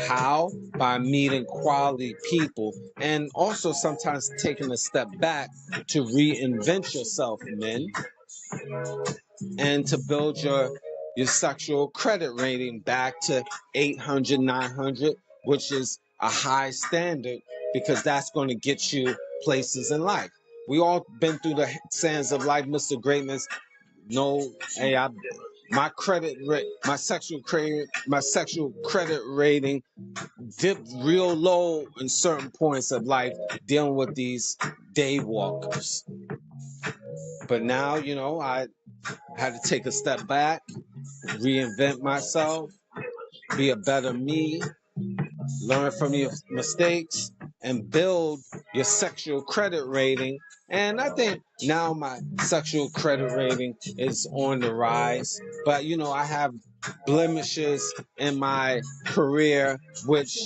How? By meeting quality people, and also sometimes taking a step back to reinvent yourself, men, and to build your sexual credit rating back to 800, 900, which is a high standard, because that's going to get you places in life. We all been through the sands of life, Mr. Greatness. No, hey, my sexual credit rating dipped real low in certain points of life, dealing with these day walkers. But now, you know, I had to take a step back, reinvent myself, be a better me, learn from your mistakes, and build your sexual credit rating. And I think now my sexual credit rating is on the rise. But, you know, I have blemishes in my career, which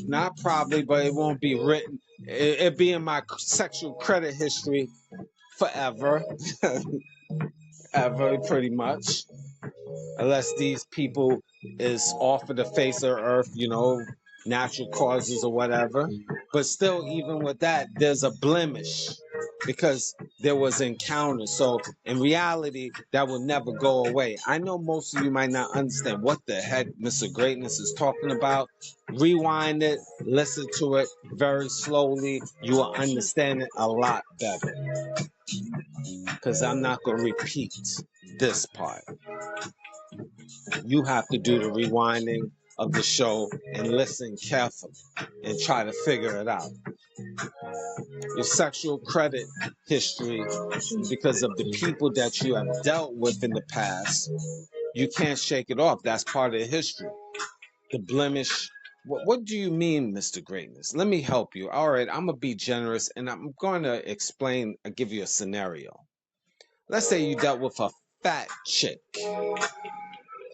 not probably, but it won't be written. It be in my sexual credit history forever, ever, pretty much. Unless these people is off of the face of the earth, natural causes or whatever. But still, even with that, there's a blemish because there was encounter. So in reality, that will never go away. I know most of you might not understand what the heck Mr. Greatness is talking about. Rewind it, listen to it very slowly. You will understand it a lot better. Because I'm not going to repeat this part. You have to do the rewinding of the show and listen carefully and try to figure it out. Your sexual credit history, because of the people that you have dealt with in the past, you can't shake it off. That's part of the history. The blemish. What do you mean, Mr. Greatness? Let me help you. All right, I'm going to be generous and I'm going to explain, give you a scenario. Let's say you dealt with a fat chick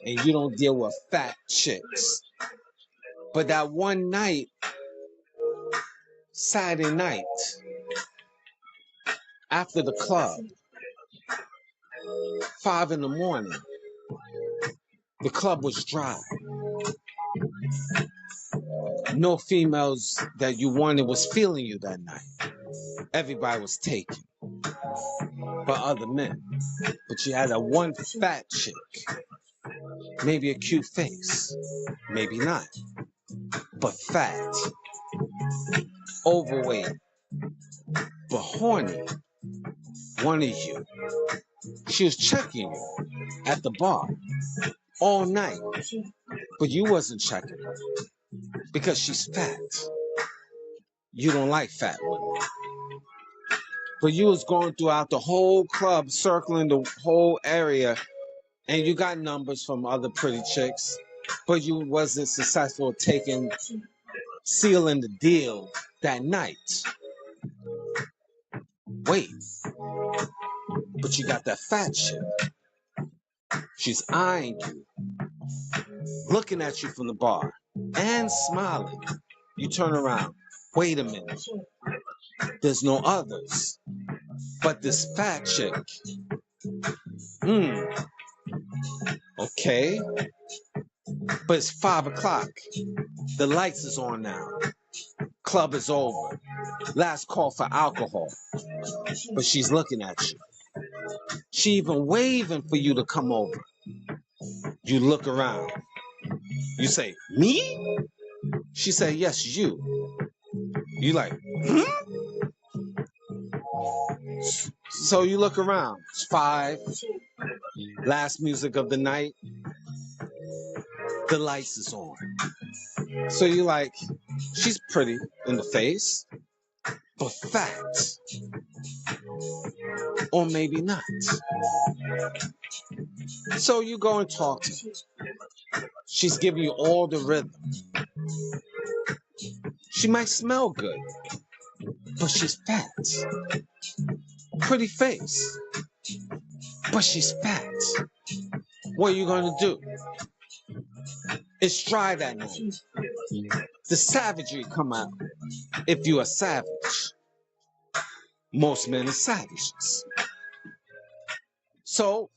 and you don't deal with fat chicks. But that one night, Saturday night, after the club, 5 in the morning, the club was dry. No females that you wanted was feeling you that night. Everybody was taken by other men. But you had a one fat chick, maybe a cute face, maybe not, but fat, overweight, but horny. One of you. She was checking you at the bar all night, but you wasn't checking her because she's fat. You don't like fat women. But you was going throughout the whole club, circling the whole area, and you got numbers from other pretty chicks, but you wasn't successful sealing the deal that night. Wait, but you got that fat chick. She's eyeing you, looking at you from the bar, and smiling. You turn around. Wait a minute. There's no others but this fat chick. Okay. But it's 5 o'clock. The lights is on now. Club is over. Last call for alcohol. But she's looking at you. She even waving for you to come over. You look around. You say, me? She say, yes, you. You like, So you look around. It's 5. Last music of the night. The lights is on. So you like, she's pretty in the face, but fat. Or maybe not. So you go and talk to her. She's giving you all the rhythm. She might smell good, but she's fat. Pretty face, but she's fat. What are you going to do? It's dry that night. The savagery come out if you're a savage. Most men are savages. So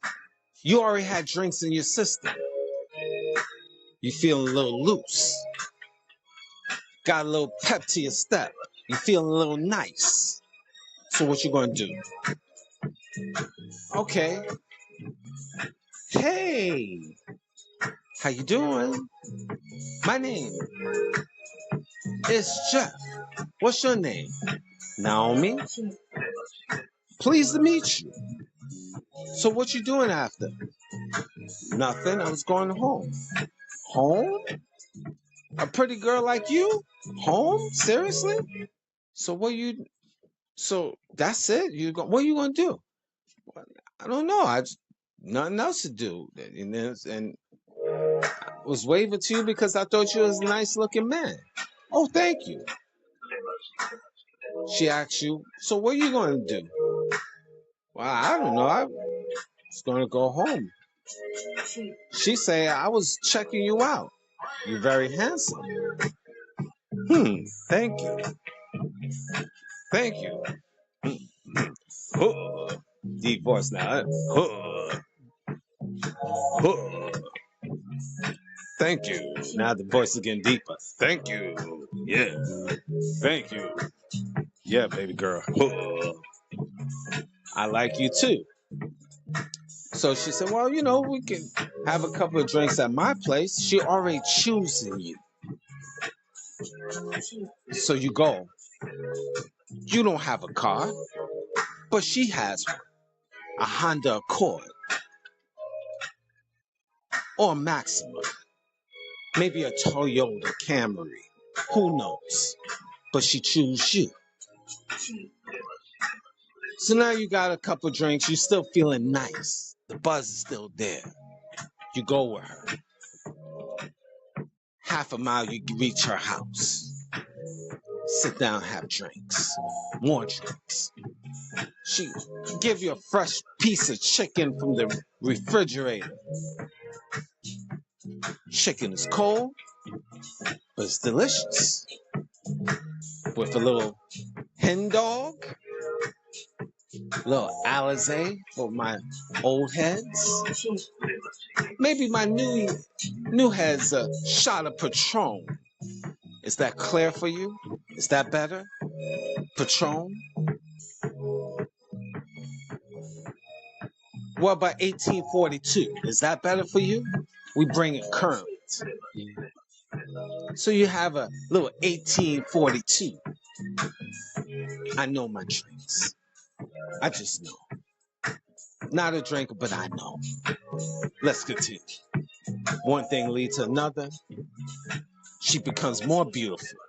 you already had drinks in your system. You feeling a little loose. Got a little pep to your step. You feeling a little nice. So what you going to do? Okay. Hey, how you doing? My name is Jeff. What's your name? Naomi. Pleased to meet you. So what you doing after? Nothing. I was going home. Home? A pretty girl like you? Home? Seriously? So so that's it? What are you gonna do? I don't know. Nothing else to do. And I was waving to you because I thought you was a nice looking man. Oh, thank you. She asked you, so what are you going to do? Well, I don't know. I was going to go home. She said, I was checking you out. You're very handsome. Thank you. Thank you. Huh. Deep voice now. Huh. Huh. Thank you. Now the voice is getting deeper. Thank you. Yeah. Thank you. Yeah, baby girl. Huh. I like you too. So she said, well, we can have a couple of drinks at my place. She already choosing you. So you go. You don't have a car, but she has one. A Honda Accord or a Maxima. Maybe a Toyota Camry. Who knows? But she choose you. So now you got a couple of drinks. You're still feeling nice. The buzz is still there. You go with her. Half a mile, you reach her house. Sit down, have drinks. More drinks. She give you a fresh piece of chicken from the refrigerator. Chicken is cold, but it's delicious. With a little hen dog, a little Alizé for my old heads. Maybe my new heads a shot of Patron. Is that clear for you? Is that better? Patron? What about 1842? Is that better for you? We bring it current. So you have a little 1842. I know my drinks. I just know. Not a drinker, but I know. Let's continue. One thing leads to another. She becomes more beautiful.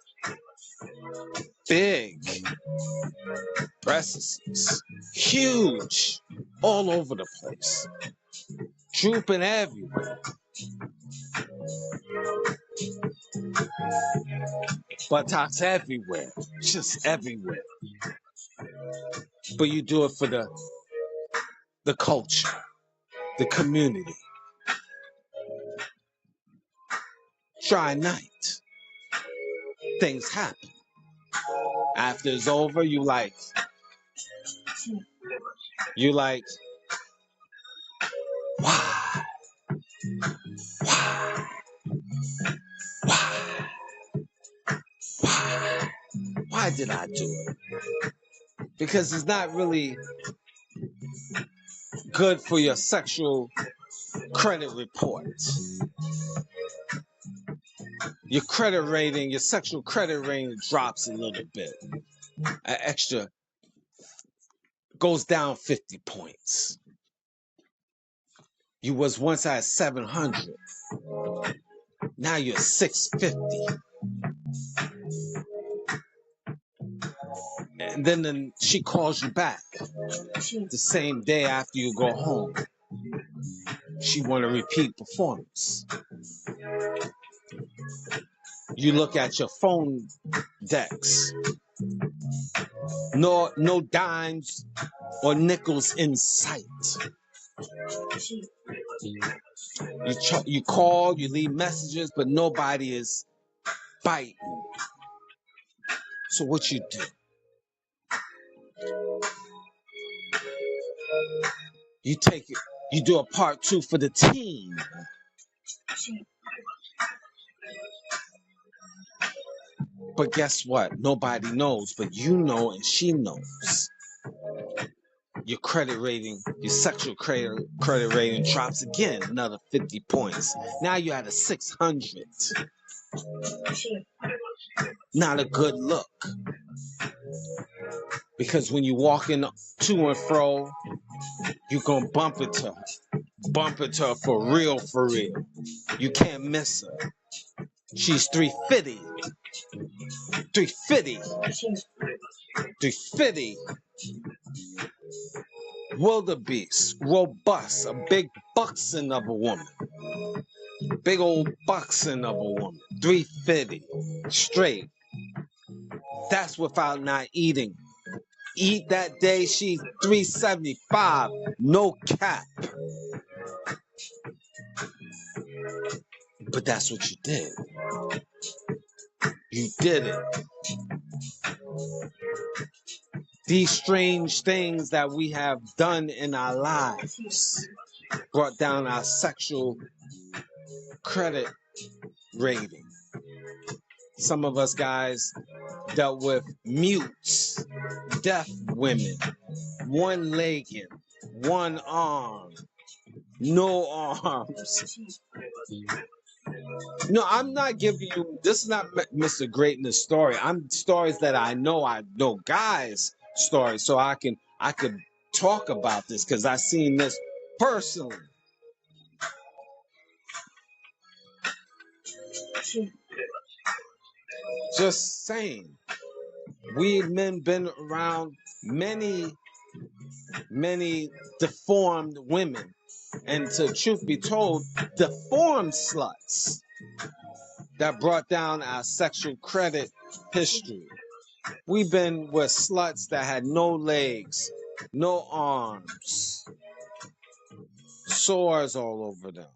Big. Breasts. Huge. All over the place. Drooping everywhere. Botox everywhere. Just everywhere. But you do it for the culture. The community. Try night. Things happen. After it's over, you like, why? Why? Why? Why? Why did I do it? Because it's not really good for your sexual credit report. Your credit rating, your sexual credit rating drops a little bit. An extra goes down 50 points. You was once at 700. Now you're 650. And then she calls you back the same day after you go home. She want a repeat performance. You look at your phone decks. No dimes or nickels in sight. You call, you leave messages, but nobody is biting. So what you do? You take it. You do a part 2 for the team. But guess what? Nobody knows, but you know and she knows. Your credit rating, your sexual credit rating drops again, another 50 points. Now you're at a 600. Not a good look. Because when you walk in to and fro, you're going to bump into her. Bump into her for real, for real. You can't miss her. She's 350. 350. 350. Wildebeest, robust, a big buxom of a woman. Big old buxom of a woman. 350. Straight. That's without not eating. Eat that day, she's 375. No cap. But that's what you did. You did it. These strange things that we have done in our lives brought down our sexual credit rating. Some of us guys dealt with mutes, deaf women, one-legged, one arm, no arms. No, I'm not giving you, this is not Mr. Greatness story. I'm stories that I know guys' stories, so I could talk about this because I seen this personally. Just saying. We men been around many deformed women, and to truth be told, deformed sluts that brought down our sexual credit history. We've been with sluts that had no legs, no arms, sores all over them,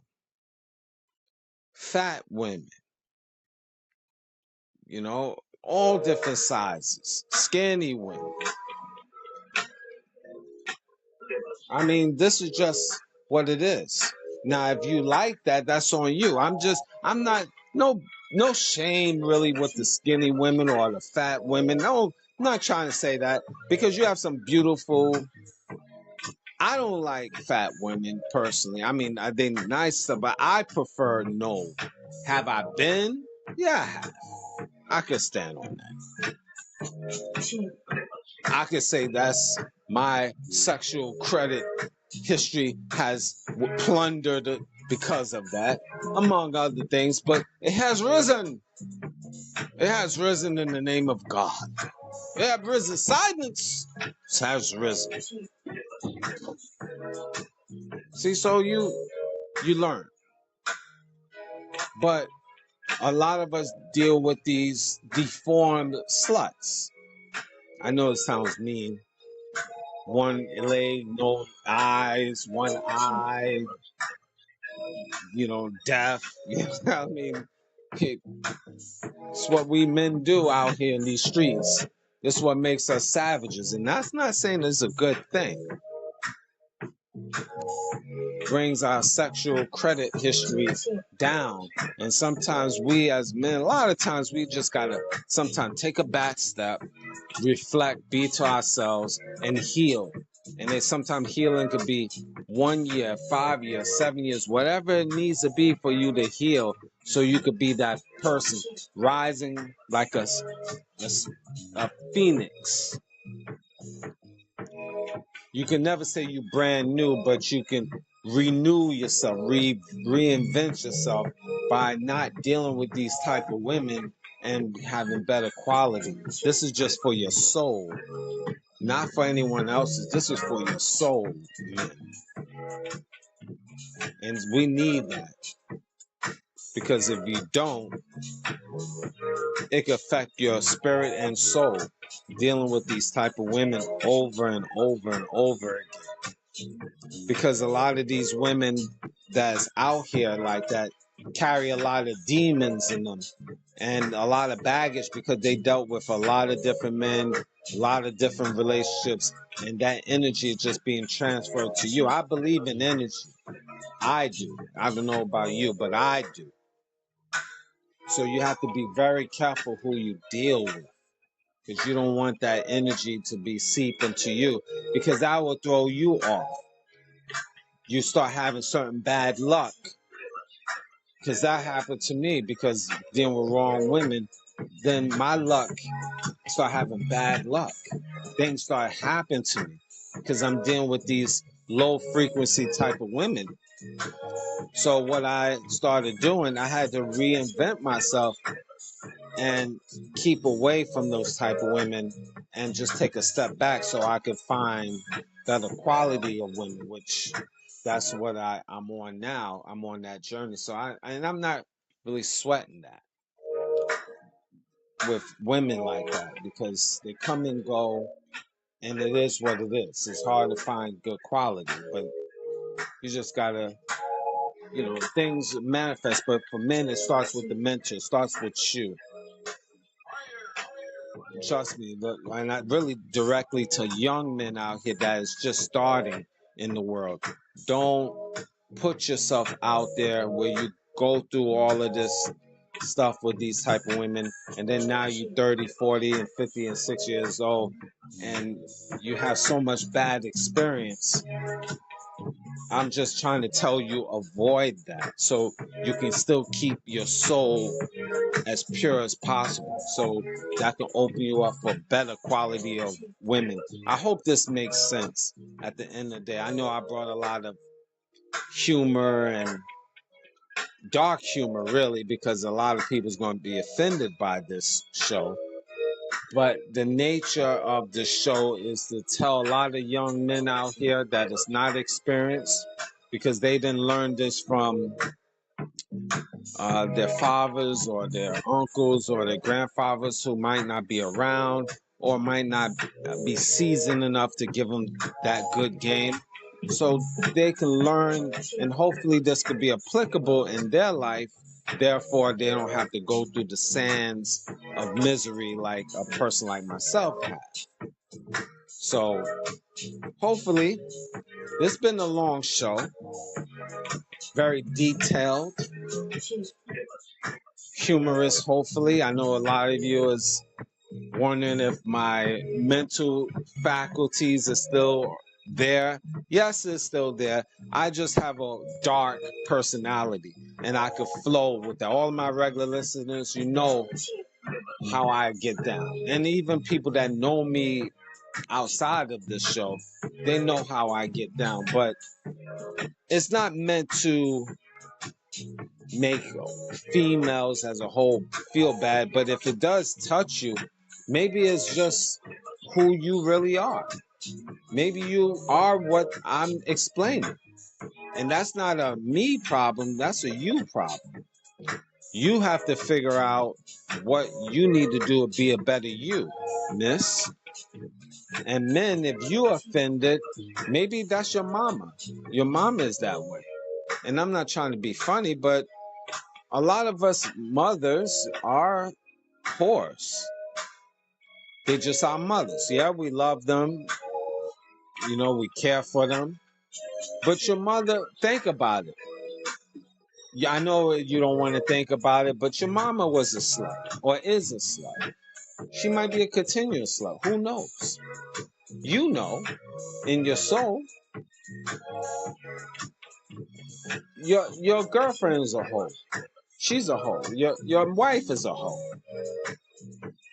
fat women, you know, all different sizes, skinny women. I mean, this is just what it is. Now, if you like that, that's on you. I'm not, no shame really with the skinny women or the fat women. No, I'm not trying to say that because you have some beautiful, I don't like fat women personally. I mean, they're nice, but I prefer no. Have I been? Yeah, I have. I could stand on that. I could say that's my sexual credit history has plundered because of that, among other things, but it has risen. It has risen in the name of God. It has risen. Silence has risen. See, so you learn. But a lot of us deal with these deformed sluts. I know it sounds mean. One leg, no eyes, one eye, deaf. You know what I mean? It's what we men do out here in these streets. This is what makes us savages. And that's not saying it's a good thing. Brings our sexual credit history down. And sometimes we as men, a lot of times we just gotta sometimes take a back step, reflect, be to ourselves, and heal. And then sometimes healing could be 1 year, 5 years, 7 years, whatever it needs to be for you to heal, so you could be that person rising like a phoenix. You can never say you brand new, but you can renew yourself, reinvent yourself by not dealing with these type of women and having better quality. This is just for your soul, not for anyone else's. This is for your soul, man. And we need that. Because if you don't, it can affect your spirit and soul, dealing with these type of women over and over and over again. Because a lot of these women that's out here like that carry a lot of demons in them and a lot of baggage because they dealt with a lot of different men, a lot of different relationships, and that energy is just being transferred to you. I believe in energy. I do. I don't know about you, but I do. So you have to be very careful who you deal with, because you don't want that energy to be seeping to you, because that will throw you off. You start having certain bad luck, because that happened to me, because dealing with wrong women, then my luck start having bad luck. Things start happening to me because I'm dealing with these low frequency type of women. So what I started doing, I had to reinvent myself and keep away from those type of women and just take a step back so I could find better quality of women, which that's what I'm on now. I'm on that journey. So I'm not really sweating that with women like that, because they come and go and it is what it is. It's hard to find good quality, but you just gotta, things manifest. But for men, it starts with the mentor. It starts with you. Trust me, and not really directly to young men out here that is just starting in the world. Don't put yourself out there where you go through all of this stuff with these type of women, and then now you 30, 40, and 50 and 6 years old, and you have so much bad experience. I'm just trying to tell you, avoid that so you can still keep your soul as pure as possible, so that can open you up for better quality of women. I hope this makes sense at the end of the day. I know I brought a lot of humor and dark humor, really, because a lot of people is going to be offended by this show. But the nature of the show is to tell a lot of young men out here that is not experienced, because they didn't learn this from their fathers or their uncles or their grandfathers who might not be around or might not be seasoned enough to give them that good game. So they can learn, and hopefully this could be applicable in their life. Therefore, they don't have to go through the sands of misery like a person like myself had. So hopefully, this has been a long show, very detailed, humorous, hopefully. I know a lot of you is wondering if my mental faculties are still there. Yes, it's still there. I just have a dark personality, and I could flow with that. All my regular listeners, you know how I get down. And even people that know me outside of this show, they know how I get down. But it's not meant to make females as a whole feel bad, but if it does touch you, maybe it's just who you really are. Maybe you are what I'm explaining, and that's not a me problem, that's a you problem. You have to figure out what you need to do to be a better you, miss. And men, if you offended, maybe that's your mama. Your mama is that way. And I'm not trying to be funny, but a lot of us mothers are whores. They're just our mothers. Yeah, we love them. You know, we care for them. But your mother, think about it. Yeah, I know you don't want to think about it, but your mama was a slut or is a slut. She might be a continuous slut. Who knows? You know, in your soul, your girlfriend is a hoe. She's a hoe. Your wife is a hoe.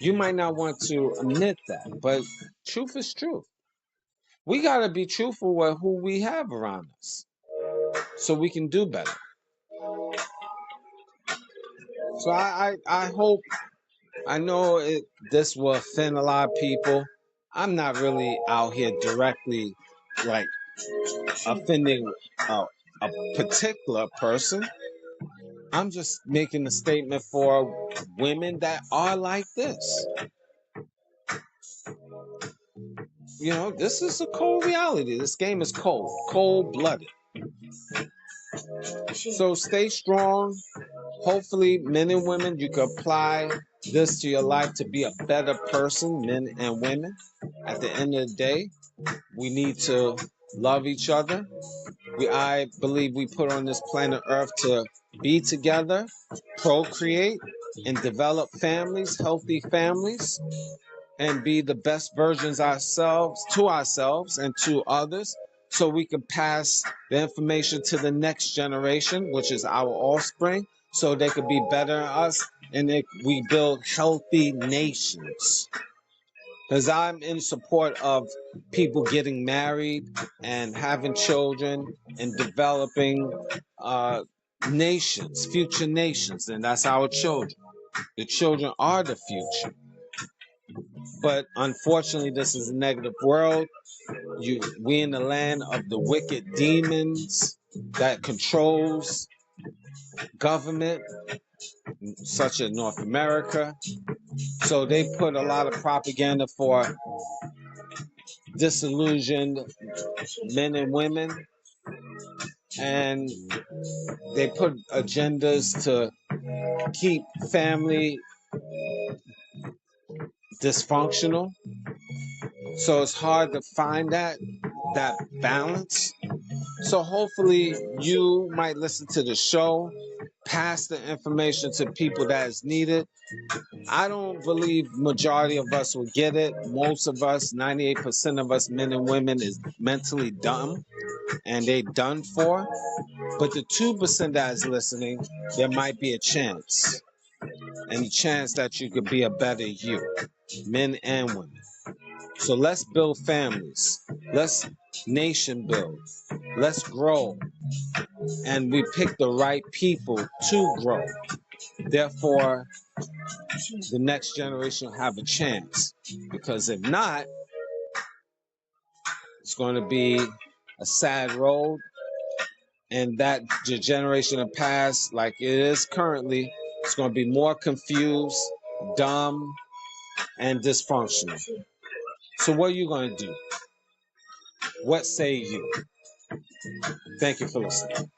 You might not want to admit that, but truth is truth. We got to be truthful with who we have around us so we can do better. So I hope, I know this will offend a lot of people. I'm not really out here directly like offending a particular person. I'm just making a statement for women that are like this. You know, this is a cold reality. This game is cold-blooded. So stay strong. Hopefully, men and women, you can apply this to your life to be a better person, men and women. At the end of the day, we need to love each other. I believe we put on this planet Earth to be together, procreate, and develop families, healthy families, and be the best versions ourselves and to others, so we can pass the information to the next generation, which is our offspring, so they could be better than us, and we build healthy nations. Because I'm in support of people getting married and having children and developing nations, future nations, and that's our children. The children are the future. But unfortunately, this is a negative world. We in the land of the wicked demons that controls government, such as North America. So they put a lot of propaganda for disillusioned men and women, and they put agendas to keep family dysfunctional. So it's hard to find that balance. So hopefully you might listen to the show, pass the information to people that is needed. I don't believe majority of us will get it. Most of us, 98% of us men and women, is mentally dumb and they done for. But the 2% that is listening, there might be a chance. And a chance that you could be a better you, men and women. So let's build families. Let's nation build. Let's grow. And we pick the right people to grow. Therefore, the next generation will have a chance. Because if not, it's going to be a sad road. And that generation of past, like it is currently, it's going to be more confused, dumb, and dysfunctional. So what are you going to do? What say you? Thank you for listening.